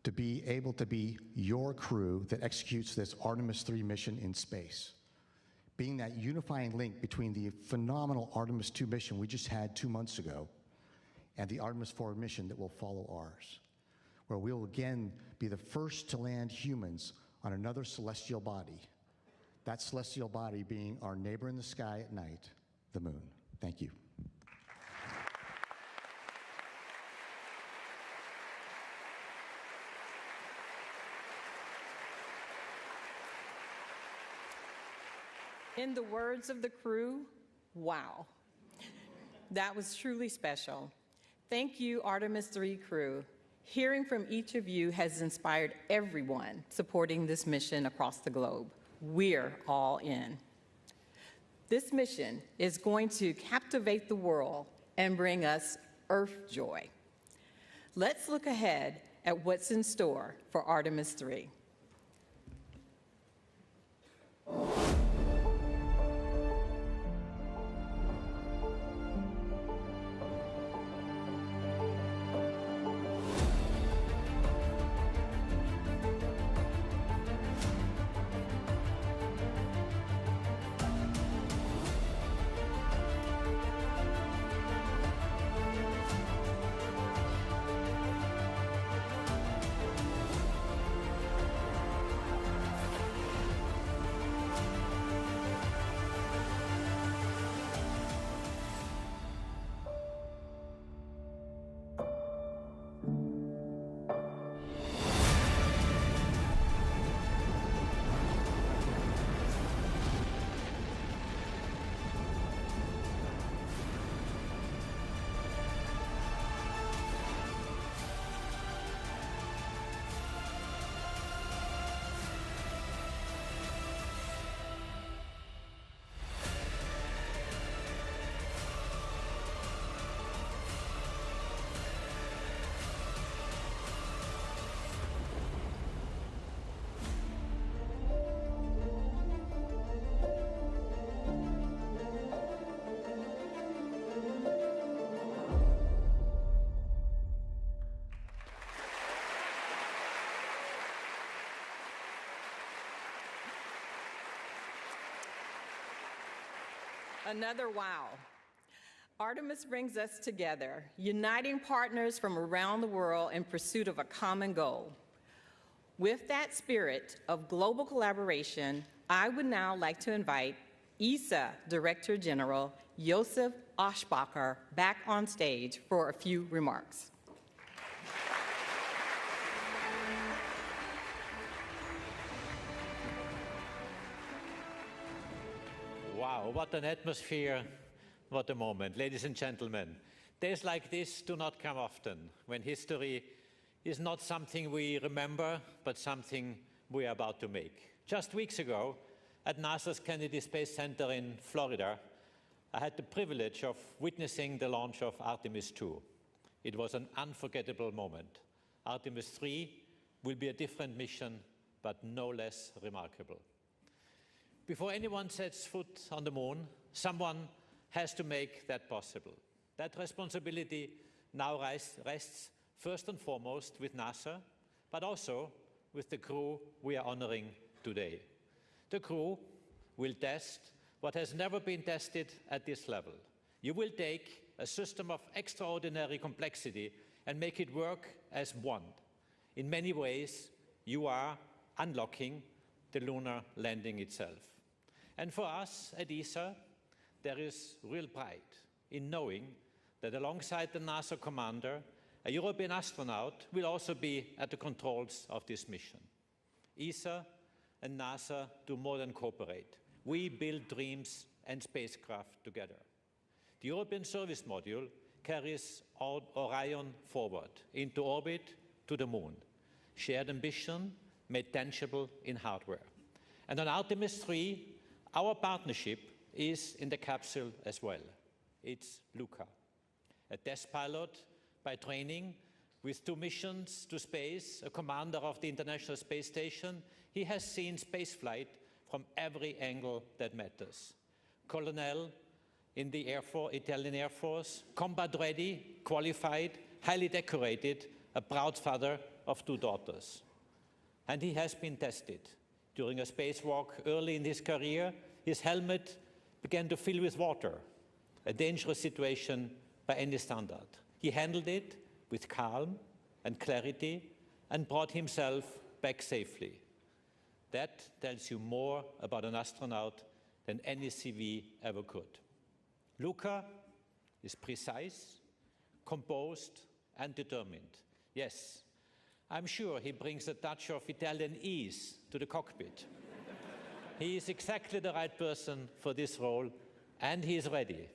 to be able to be your crew that executes this Artemis III mission in space, being that unifying link between the phenomenal Artemis II mission we just had 2 months ago and the Artemis IV mission that will follow ours, where we will again be the first to land humans on another celestial body, that celestial body being our neighbor in the sky at night, the moon. Thank you. In the words of the crew, wow. That was truly special. Thank you, Artemis III crew. Hearing from each of you has inspired everyone supporting this mission across the globe. We're all in. This mission is going to captivate the world and bring us Earth joy. Let's look ahead at what's in store for Artemis III. Another wow. Artemis brings us together, uniting partners from around the world in pursuit of a common goal. With that spirit of global collaboration, I would now like to invite ESA Director General Josef Aschbacher back on stage for a few remarks. Wow, what an atmosphere, what a moment. Ladies and gentlemen, days like this do not come often, when history is not something we remember, but something we are about to make. Just weeks ago, at NASA's Kennedy Space Center in Florida, I had the privilege of witnessing the launch of Artemis II. It was an unforgettable moment. Artemis III will be a different mission, but no less remarkable. Before anyone sets foot on the moon, someone has to make that possible. That responsibility now rests first and foremost with NASA, but also with the crew we are honoring today. The crew will test what has never been tested at this level. You will take a system of extraordinary complexity and make it work as one. In many ways, you are unlocking the lunar landing itself. And for us at ESA, there is real pride in knowing that alongside the NASA commander, a European astronaut will also be at the controls of this mission. ESA and NASA do more than cooperate. We build dreams and spacecraft together. The European Service Module carries Orion forward into orbit to the moon. Shared ambition made tangible in hardware. And on Artemis III, our partnership is in the capsule as well. It's Luca, a test pilot by training with 2 missions to space, a commander of the International Space Station. He has seen spaceflight from every angle that matters. Colonel in the Italian Air Force, combat ready, qualified, highly decorated, a proud father of 2 daughters. And he has been tested. During a spacewalk early in his career, his helmet began to fill with water, a dangerous situation by any standard. He handled it with calm and clarity and brought himself back safely. That tells you more about an astronaut than any CV ever could. Luca is precise, composed, and determined. Yes, I'm sure he brings a touch of Italian ease to the cockpit. He is exactly the right person for this role, and he is ready.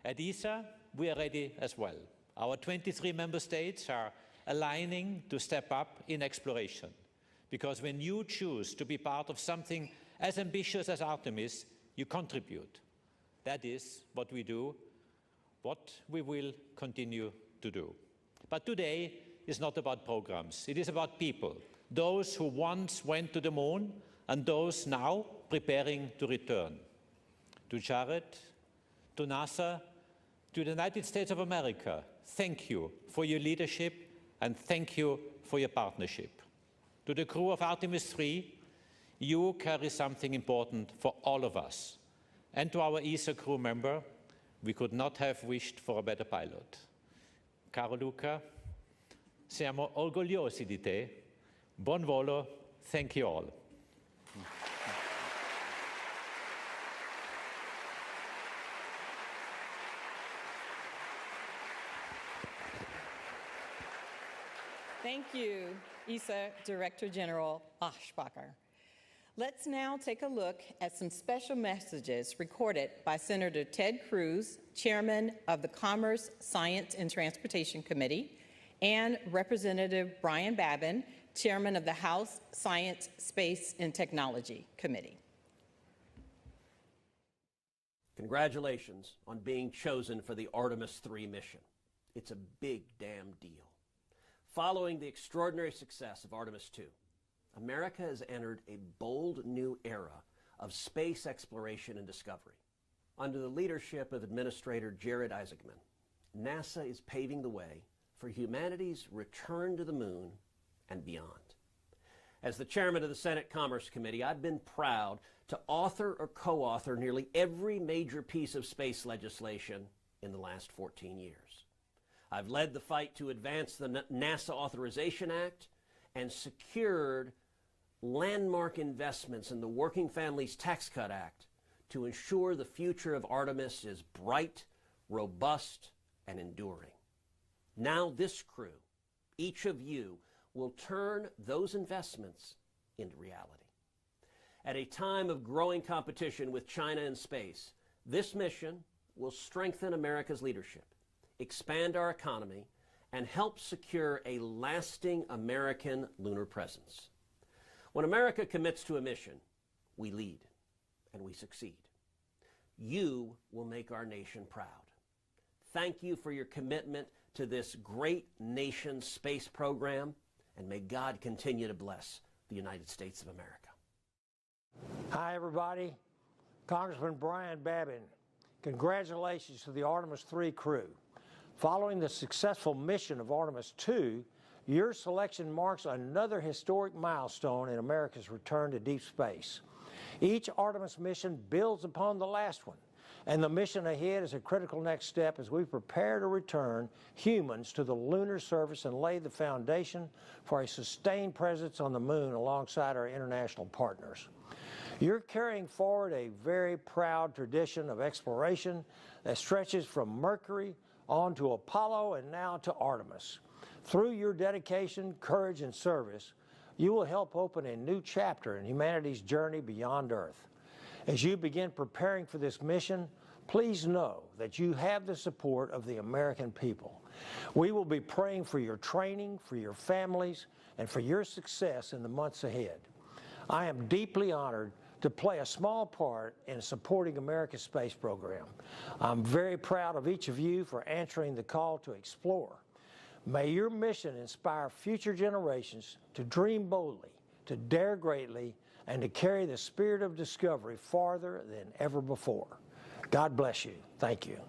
At ESA, we are ready as well. Our 23 member states are aligning to step up in exploration, because when you choose to be part of something as ambitious as Artemis, you contribute. That is what we do, what we will continue to do. But today is not about programs. It is about people, those who once went to the moon and those now preparing to return. To Jared, to NASA, to the United States of America, thank you for your leadership and thank you for your partnership. To the crew of Artemis III, you carry something important for all of us. And to our ESA crew member, we could not have wished for a better pilot. Caro Luca, siamo orgogliosi di te. Buon volo. Thank you all. Thank you, ESA Director General Aschbacher. Let's now take a look at some special messages recorded by Senator Ted Cruz, Chairman of the Commerce, Science, and Transportation Committee, and Representative Brian Babin, Chairman of the House Science, Space, and Technology Committee. Congratulations on being chosen for the Artemis III mission. It's a big damn deal. Following the extraordinary success of Artemis II, America has entered a bold new era of space exploration and discovery. Under the leadership of Administrator Jared Isaacman, NASA is paving the way for humanity's return to the moon and beyond. As the chairman of the Senate Commerce Committee, I've been proud to author or co-author nearly every major piece of space legislation in the last 14 years. I've led the fight to advance the NASA Authorization Act and secured landmark investments in the Working Families Tax Cut Act to ensure the future of Artemis is bright, robust, and enduring. Now this crew, each of you, will turn those investments into reality. At a time of growing competition with China in space, this mission will strengthen America's leadership, expand our economy, and help secure a lasting American lunar presence. When America commits to a mission, we lead and we succeed. You will make our nation proud. Thank you for your commitment to this great nation's space program, and may God continue to bless the United States of America. Hi, everybody. Congressman Brian Babin. Congratulations to the Artemis III crew. Following the successful mission of Artemis II, your selection marks another historic milestone in America's return to deep space. Each Artemis mission builds upon the last one, and the mission ahead is a critical next step as we prepare to return humans to the lunar surface and lay the foundation for a sustained presence on the moon alongside our international partners. You're carrying forward a very proud tradition of exploration that stretches from Mercury on to Apollo and now to Artemis. Through your dedication, courage, and service, you will help open a new chapter in humanity's journey beyond Earth. As you begin preparing for this mission, please know that you have the support of the American people. We will be praying for your training, for your families, and for your success in the months ahead. I am deeply honored to play a small part in supporting America's space program. I'm very proud of each of you for answering the call to explore. May your mission inspire future generations to dream boldly, to dare greatly, and to carry the spirit of discovery farther than ever before. God bless you. Thank you.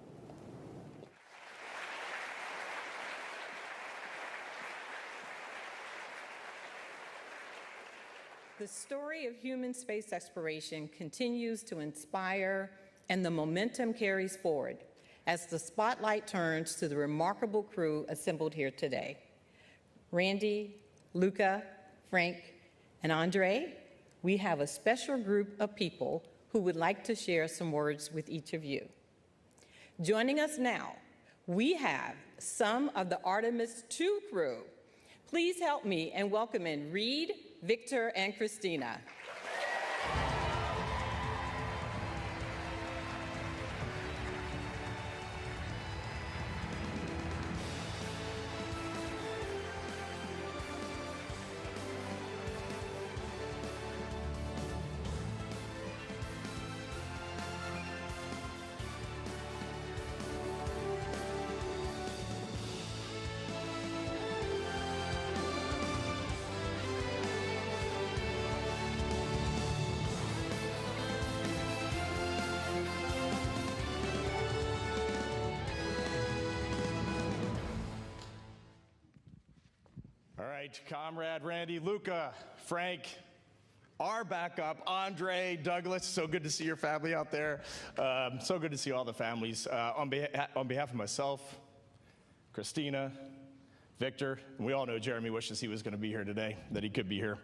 The story of human space exploration continues to inspire, and the momentum carries forward as the spotlight turns to the remarkable crew assembled here today. Randy, Luca, Frank, and Andre, we have a special group of people who would like to share some words with each of you. Joining us now, we have some of the Artemis II crew. Please help me in welcoming Reed, Victor, and Christina. All right, comrade Randy, Luca, Frank, our backup, Andre, Douglas, so good to see your family out there. So good to see all the families. On behalf of myself, Christina, Victor, and we all know Jeremy wishes he was going to be here today, that he could be here.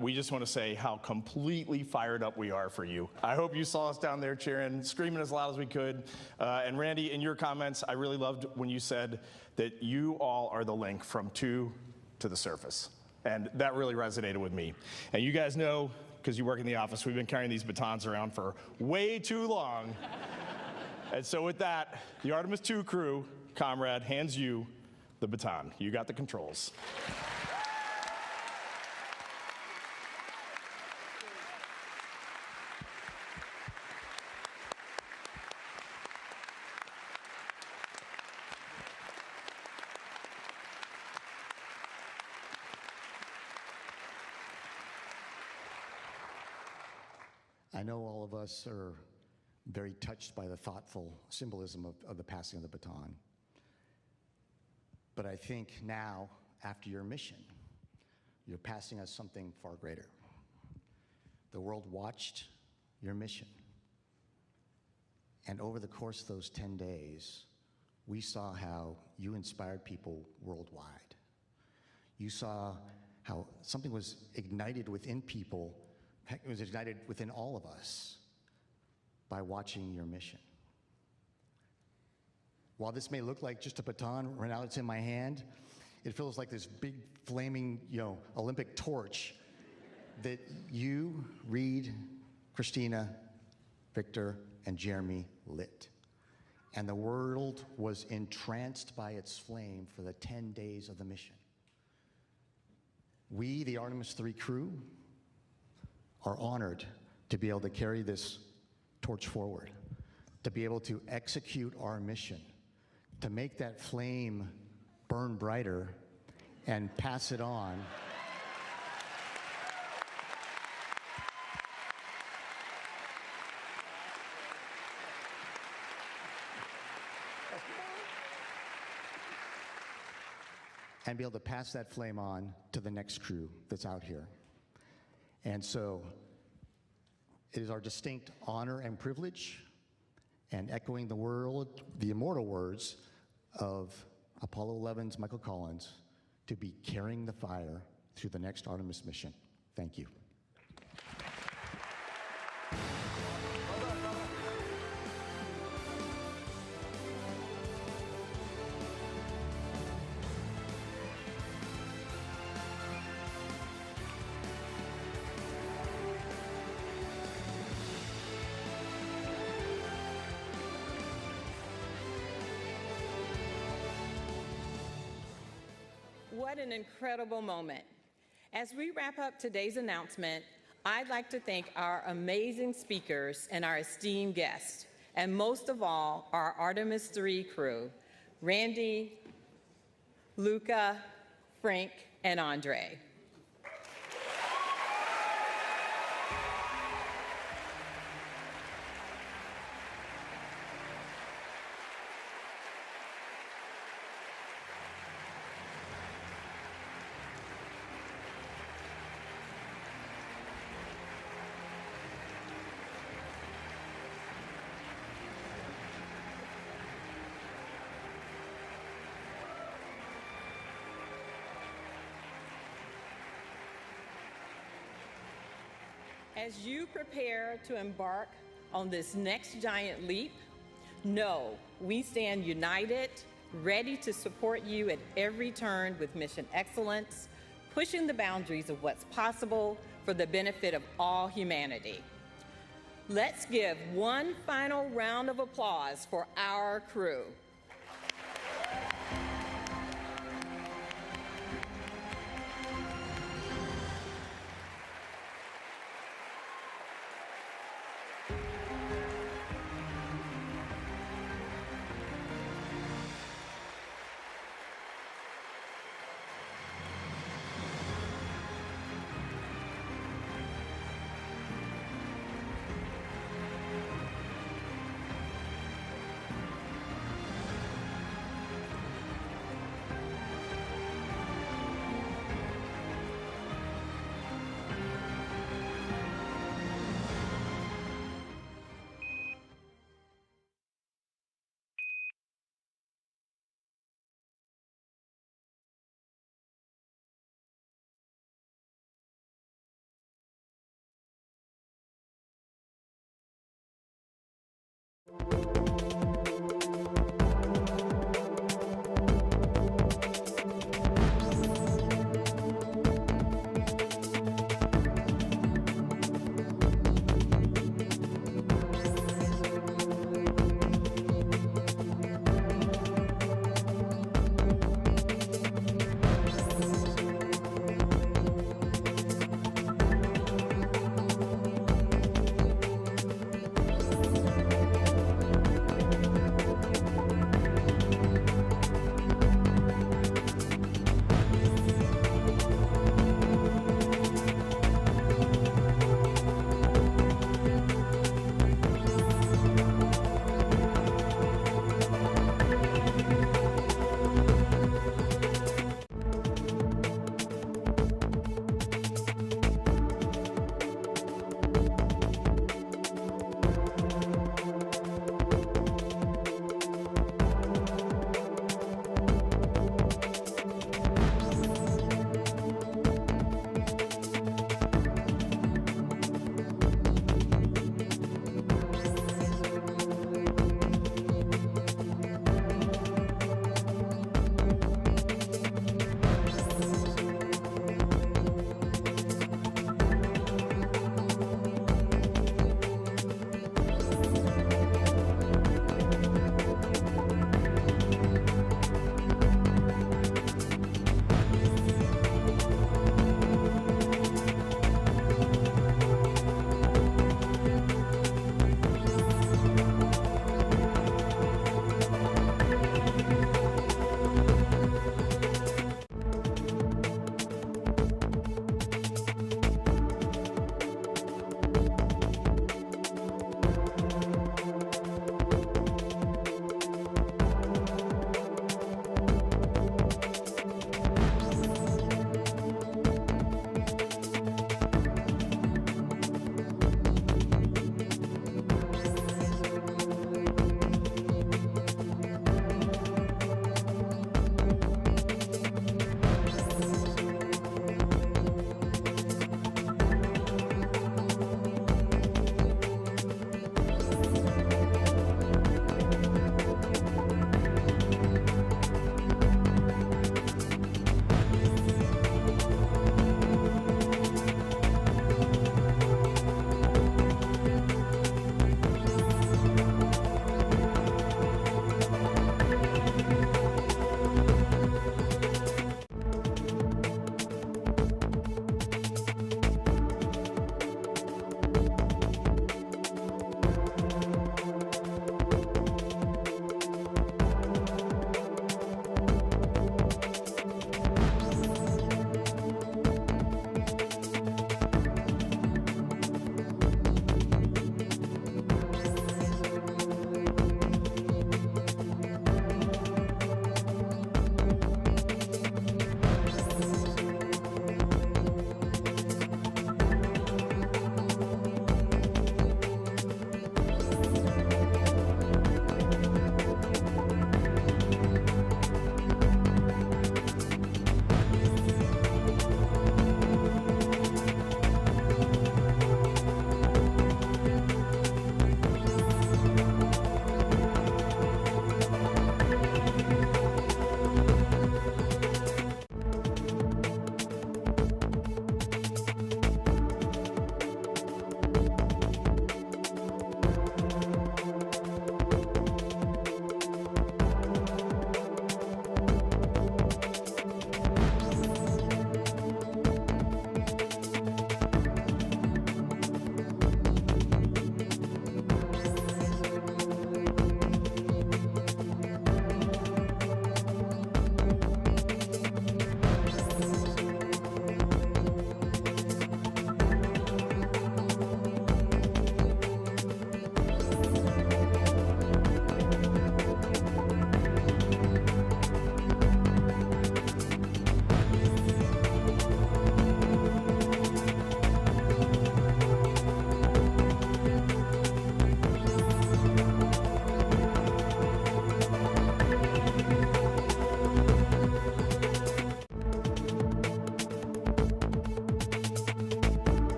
We just want to say how completely fired up we are for you. I hope you saw us down there cheering, screaming as loud as we could. And Randy, in your comments, I really loved when you said that you all are the link from to the surface. And that really resonated with me. And you guys know, because you work in the office, we've been carrying these batons around for way too long. And so with that, the Artemis II crew, comrade, hands you the baton. You got the controls. I know all of us are very touched by the thoughtful symbolism of the passing of the baton. But I think now, after your mission, you're passing us something far greater. The world watched your mission. And over the course of those 10 days, we saw how you inspired people worldwide. You saw how something was ignited within people. It was ignited within all of us by watching your mission. While this may look like just a baton right now it's in my hand, it feels like this big flaming, Olympic torch that you, Reed, Christina, Victor, and Jeremy lit. And the world was entranced by its flame for the 10 days of the mission. We, the Artemis III crew, are honored to be able to carry this torch forward, to be able to execute our mission, to make that flame burn brighter and pass it on. And be able to pass that flame on to the next crew that's out here. And so it is our distinct honor and privilege, and echoing the immortal words of Apollo 11's Michael Collins, to be carrying the fire through the next Artemis mission. Thank you. What an incredible moment. As we wrap up today's announcement, I'd like to thank our amazing speakers and our esteemed guests, and most of all, our Artemis III crew, Randy, Luca, Frank, and Andre. As you prepare to embark on this next giant leap, know we stand united, ready to support you at every turn with mission excellence, pushing the boundaries of what's possible for the benefit of all humanity. Let's give one final round of applause for our crew.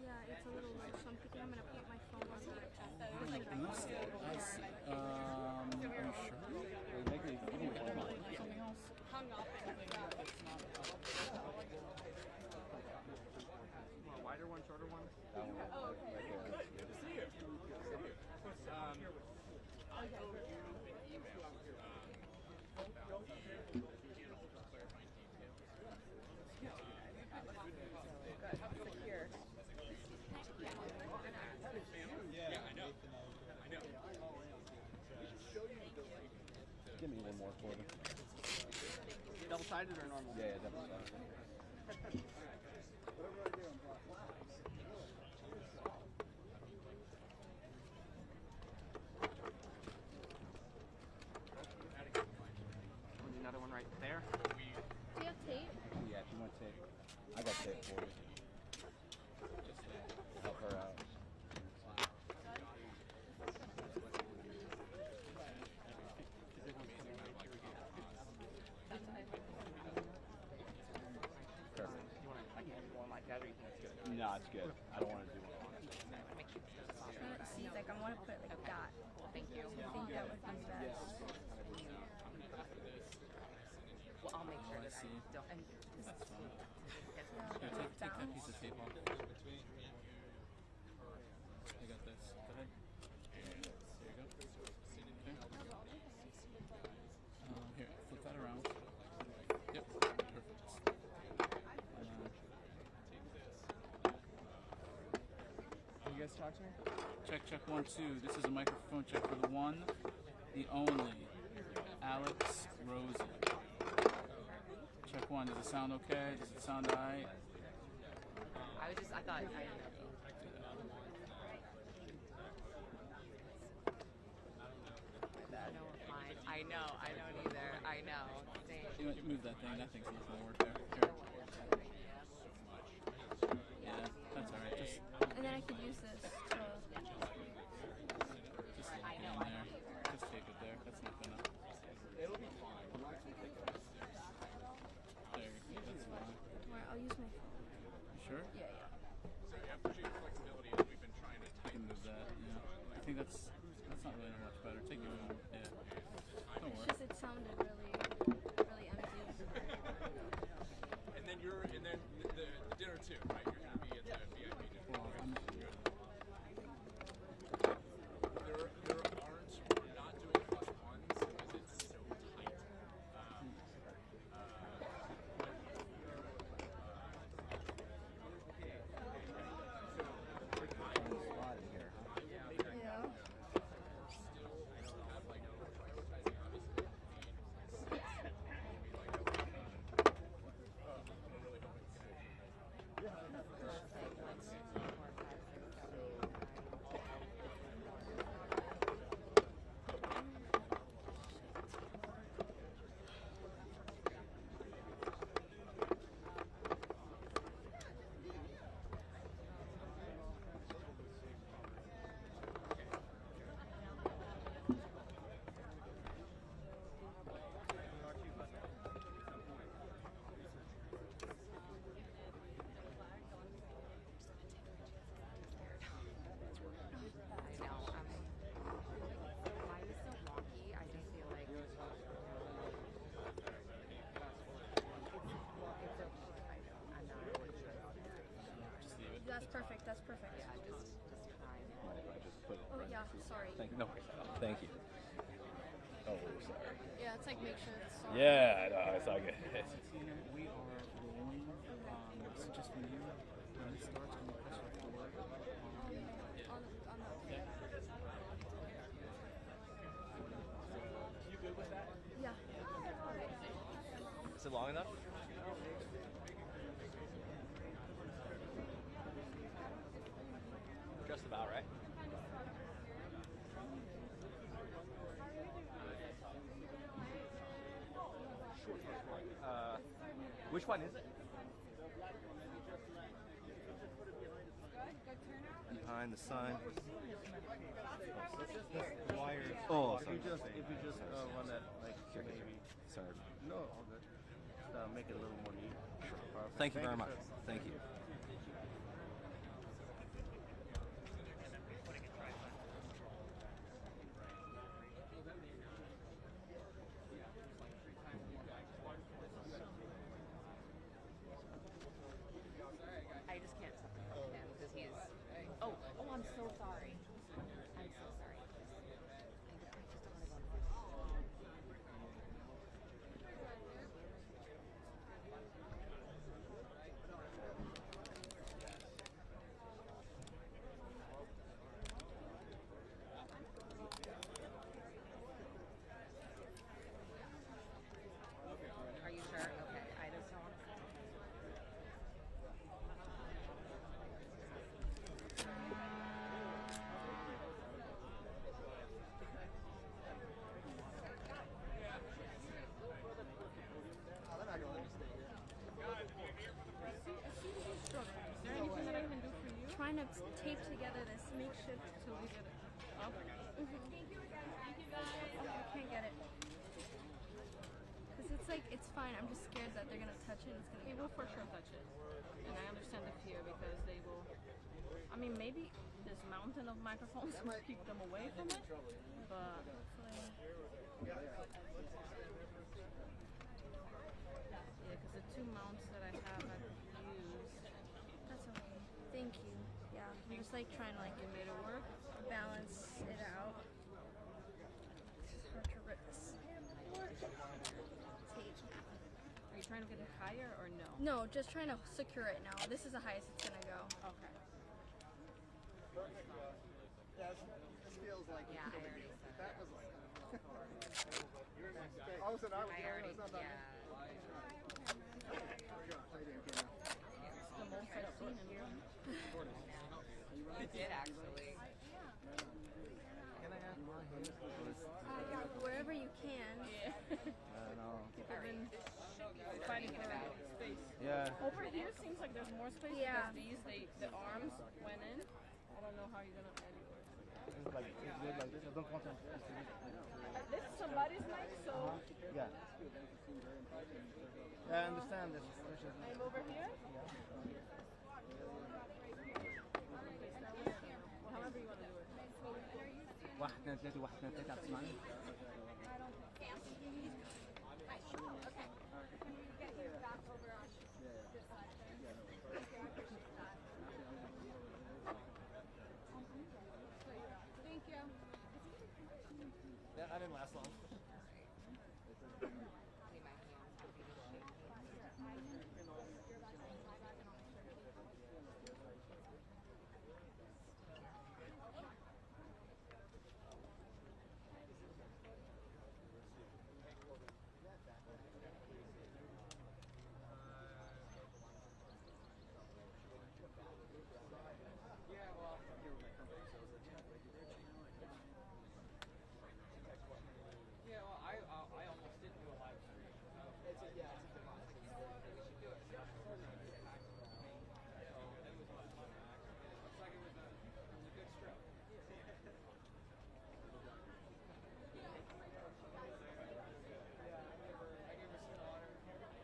Yeah, it's a little low, so I'm thinking I'm gonna put my phone on the like I see. Are you sure? Maybe something else? hung up and Wider one, shorter one? Give me one more for them. Double-sided or normal? Yeah, double-sided. Another one right there. Do you have tape? Yeah, if you want tape. I got tape for you. Just to help her out. No, it's good. I don't want to do one. See, like I want to put like that. Thank you. I think that would be best. Well, I'll make sure that I don't. And that's fine. Yeah, take that piece of tape off. I got this. Go ahead. There you go. Okay. Here, flip that around. Yep. Perfect. You guys talk to me? Check 1, 2. This is a microphone check for the one, the only, Alex Rosen. Check 1. Does it sound okay? Does it sound alright? I thought. I know. I don't either. I know. You want to move that thing? That thing's not going to work there. Here. Yeah, that's alright. Just. And then I could use this to. Just in there. Just tape it there. That's not gonna. It'll be fine. There. That's fine. Alright, I'll use my phone. You sure? Yeah, yeah. So yeah, appreciate the flexibility as we've been trying to tighten move that. Yeah. I think that's not really much better. Take your own. Yeah. Don't worry. It's just it sounded really empty. And then the dinner too, right? You're gonna be at the VIP dinner. Well, we're not doing plus ones because it's so tight. Yeah. That's perfect. That's perfect. Yeah, just oh yeah, sorry. No, thank you. Oh, sorry. Yeah, it's like make sure it's. Yeah, no, it's all good. We are rolling. So just for you, when it starts, when you press record, You good with that? Yeah. Is it long enough? Just about, right? Which one is it? behind the sun. Wires. Oh, sorry. If you just want that, like, maybe. Sorry. No, all good. Just make it a little more neat. Perfect. Thank you very much. Thank you. I just can't support him because he's. Oh, I'm so sorry. I'm so sorry. Are you sure? Okay, I just don't want to. Is there anything that I can do for you? Trying to tape together this makeshift till we get it. Oh. Thank you again. Thank you guys. I can't get it. Because it's like, it's fine. I'm just scared that they're going to touch it. And it's gonna. They will for sure touch it. And I understand the fear because they will. I mean, maybe this mountain of microphones will keep them away from it. But hopefully. Yeah, because the two mounts that I have, I've used. That's okay. Thank you. Yeah, I'm just like trying to like get it to work, balance it out. It's hard to rip this tape. Are you trying to get it higher or no? No, just trying to secure it now. This is the highest it's gonna go. Okay. Yeah, this feels like. Yeah, I already said that was. I already, yeah. The most I've seen in one. You did actually. Can I have my hand? Wherever you can. Yeah. No. People have been Fighting about space. Yeah. Over here seems like there's more space because the arms went in. I don't know how you're gonna edit it. It's like it's good like this. I don't want to. This is somebody's mic, so. Yeah. Yeah, I understand this. I'm over here. However you want to do it. واحد اثنين ثلاثة واحد اثنين ثلاثة تسمعني؟ Thank you. Yeah, I didn't last long. Yeah, well, I almost didn't do a live stream. It's a device. We should do it. It was much fun, actually. It looks like it was a good stroke. I gave her some water. When the drug got over, I got a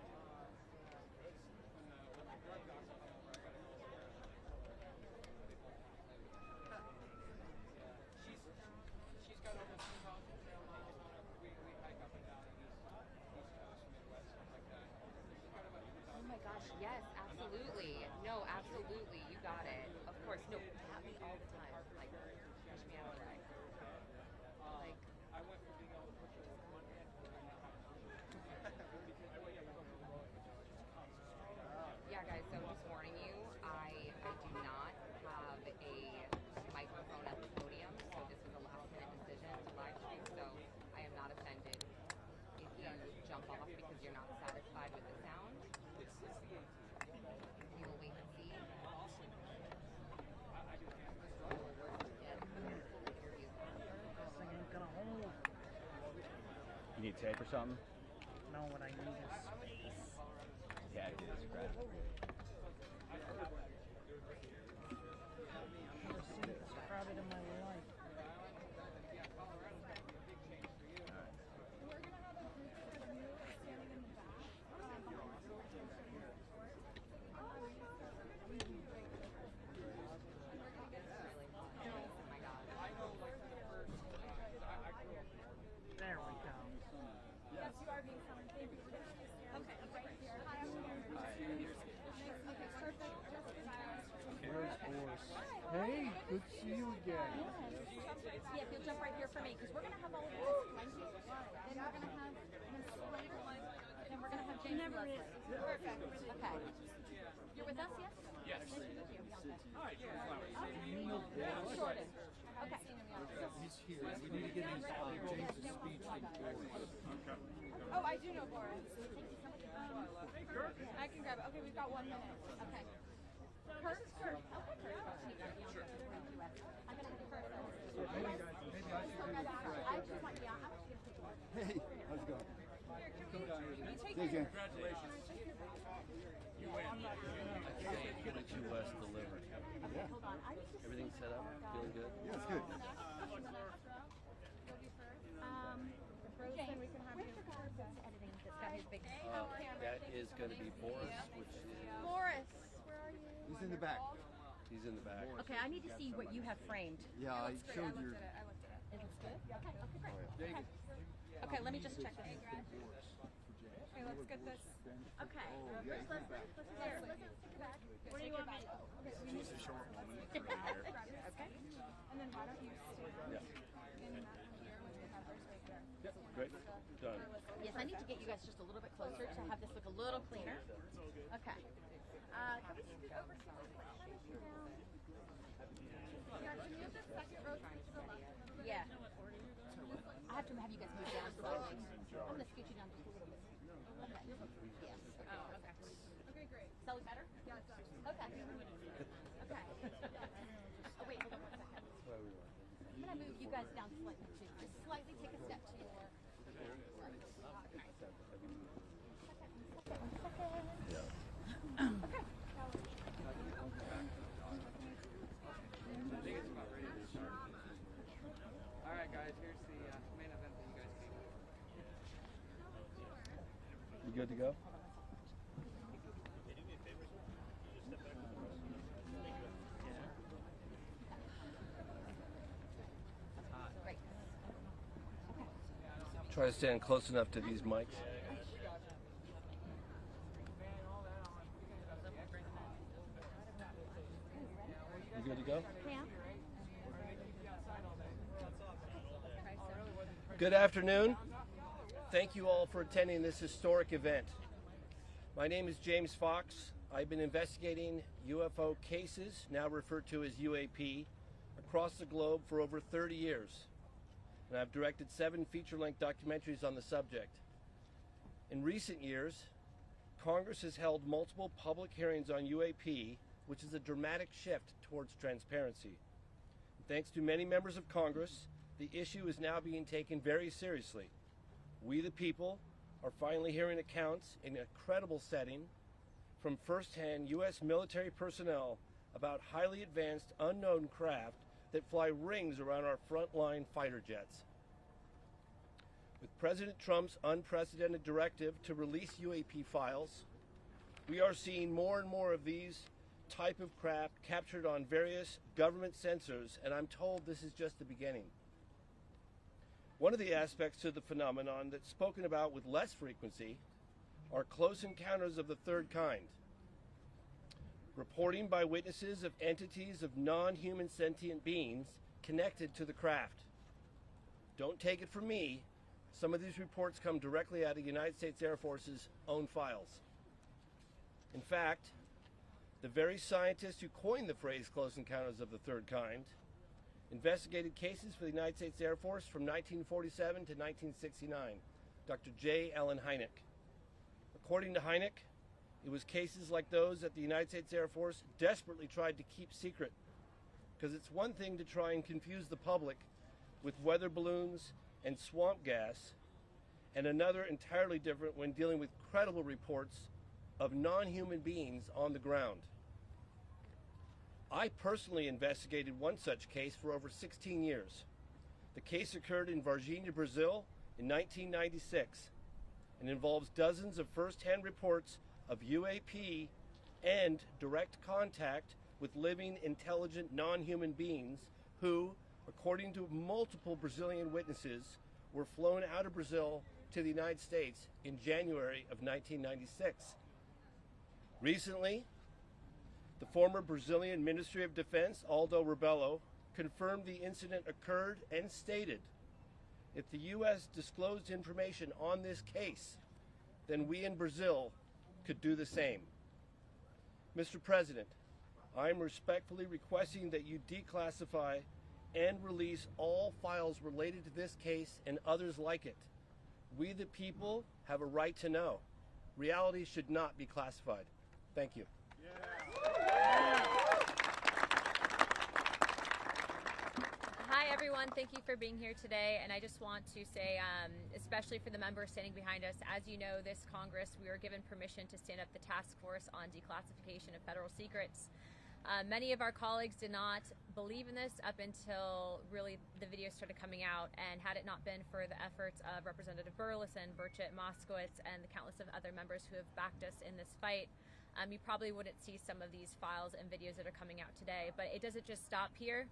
She's got almost 2,000 trail miles on her. We hike up and down in East Coast, Midwest, stuff like that. She's got about 2,000. Oh my gosh, yes, absolutely. No, absolutely. You got it. Of course. No, pat me all the time. Like, push me out of the way. Like, I went from being able to push her with one hand to right now. yeah, guys, so just warning you, I do not have a microphone at the podium, so this was a last-minute decision to live stream, so I am not offended if you jump off because you're not satisfied with the sound. We will wait and see. You need tape or something? No, what I need is space. Yeah, it is. Grab it. rabbit in my life. There we go. Yes, you are being summoned. Thank you. Okay, right here. Hi, I'm here. Okay, perfect. There's Boris. Hey, good to see you again. Yeah, if you'll jump right here for me, because we're going to have all of this plenty. Then we're going to have Miss Leslie. Then we're going to have James and Leslie. Perfect. Okay. You're with us, yes? Yes. Nice to meet you. All right. You know Boris? Jordan. Okay. He's here. We need to get his James' speech from Boris. Oh, I do know Boris. I can grab it. Okay, we've got 1 minute. Okay. Kurt? Kurt. Okay, Kurt. Sure. I'm going to have to Kurt. Maybe I should do this. I just want, yeah, I'm just going to take one. Hey, how's it going? Come down here. Thank you. Congratulations. You win. I think that you delivered. Okay, hold on. I need to Everything set up? Feeling good? Yeah, it's good. Frozen, we can have you. Editing that's got his big That is going to be Boris, which is... Boris, where are you? He's in the back. He's in the back. Okay, I need to see what you have framed. Yeah, I showed your... It looks good? Okay, great. Okay, let me just check this. Okay, let's get this. Okay. Where's Leslie? There. Where do you want me? Okay, we need Just a short moment. Okay. And then why don't you stand in that here with the peppers right there? Yep, great. Done. Yes, I need to get you guys just a little bit closer to have this look a little cleaner. Okay. Can we scoot over to the left? Yeah, can you move the second row to the left? Yeah. I have to have you guys move down slightly. I'm going to scoot you down just a little bit. Okay. Yes. Oh, okay. Okay, great. Does that look better? Yeah, it does. Okay. Okay. Oh, wait, hold on 1 second. I'm going to move you guys down slightly too. Just slightly take a step to your... All right, guys, here's the main event that you guys came for. You good to go? Try to stand close enough to these mics. You good to go? Good afternoon. Thank you all for attending this historic event. My name is James Fox. I've been investigating UFO cases, now referred to as UAP, across the globe for over 30 years. And I've directed 7 feature-length documentaries on the subject. In recent years, Congress has held multiple public hearings on UAP, which is a dramatic shift towards transparency. Thanks to many members of Congress, the issue is now being taken very seriously. We, the people, are finally hearing accounts in a credible setting from first-hand U.S. military personnel about highly advanced unknown craft that fly rings around our frontline fighter jets. With President Trump's unprecedented directive to release UAP files, we are seeing more and more of these type of craft captured on various government sensors, and I'm told this is just the beginning. One of the aspects to the phenomenon that's spoken about with less frequency are close encounters of the third kind. Reporting by witnesses of entities of non-human sentient beings connected to the craft. Don't take it from me. Some of these reports come directly out of the United States Air Force's own files. In fact, the very scientists who coined the phrase close encounters of the third kind investigated cases for the United States Air Force from 1947 to 1969, Dr. J. Allen Hynek. According to Hynek, it was cases like those that the United States Air Force desperately tried to keep secret, because it's one thing to try and confuse the public with weather balloons and swamp gas, and another entirely different when dealing with credible reports of non-human beings on the ground. I personally investigated one such case for over 16 years. The case occurred in Varginha, Brazil in 1996 and involves dozens of first-hand reports of UAP and direct contact with living, intelligent, non-human beings who, according to multiple Brazilian witnesses, were flown out of Brazil to the United States in January of 1996. Recently, the former Brazilian Ministry of Defense, Aldo Rebelo, confirmed the incident occurred and stated, if the U.S. disclosed information on this case, then we in Brazil could do the same. Mr. President, I am respectfully requesting that you declassify and release all files related to this case and others like it. We the people have a right to know. Reality should not be classified. Thank you. Hi everyone, thank you for being here today, and I just want to say, especially for the members standing behind us, as you know, this Congress, we were given permission to stand up the task force on declassification of federal secrets. Many of our colleagues did not believe in this up until really the videos started coming out, and had it not been for the efforts of Representative Burleson, Burchett, Moskowitz, and the countless of other members who have backed us in this fight, you probably wouldn't see some of these files and videos that are coming out today. But it doesn't just stop here.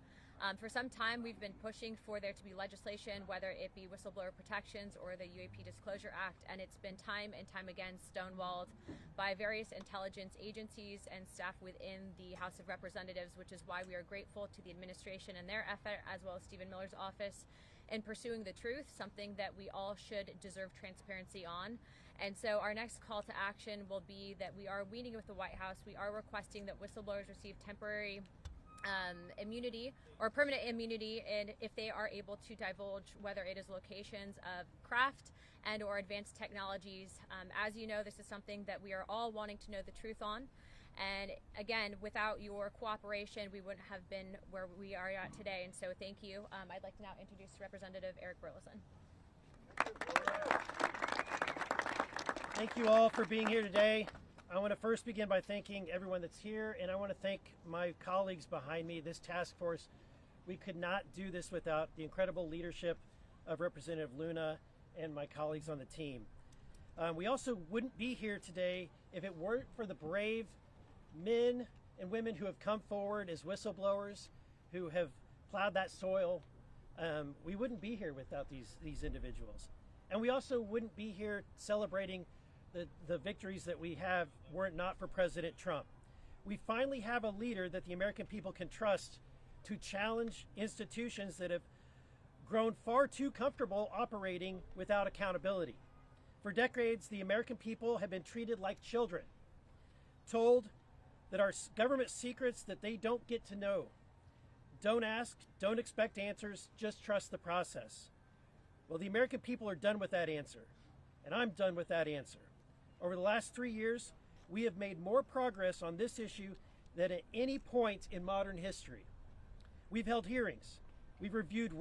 For some time, we've been pushing for there to be legislation, whether it be whistleblower protections or the UAP Disclosure Act, and it's been time and time again stonewalled by various intelligence agencies and staff within the House of Representatives, which is why we are grateful to the administration and their effort, as well as Stephen Miller's office, in pursuing the truth, something that we all should deserve transparency on. And so our next call to action will be that we are meeting with the White House. We are requesting that whistleblowers receive temporary immunity or permanent immunity, and if they are able to divulge whether it is locations of craft and or advanced technologies. As you know, this is something that we are all wanting to know the truth on, and again, without your cooperation, we wouldn't have been where we are at today, and so thank you. I'd like to now introduce Representative Eric Burleson. Thank you all for being here today. I want to first begin by thanking everyone that's here, and I want to thank my colleagues behind me, this task force. We could not do this without the incredible leadership of Representative Luna and my colleagues on the team. We also wouldn't be here today if it weren't for the brave men and women who have come forward as whistleblowers, who have plowed that soil. We wouldn't be here without these individuals. And we also wouldn't be here celebrating the victories that we have were it not for President Trump. We finally have a leader that the American people can trust to challenge institutions that have grown far too comfortable operating without accountability. For decades, the American people have been treated like children, told that our government secrets that they don't get to know. Don't ask, don't expect answers, just trust the process. Well, the American people are done with that answer, and I'm done with that answer. Over the last 3 years, we have made more progress on this issue than at any point in modern history. We've held hearings. We've reviewed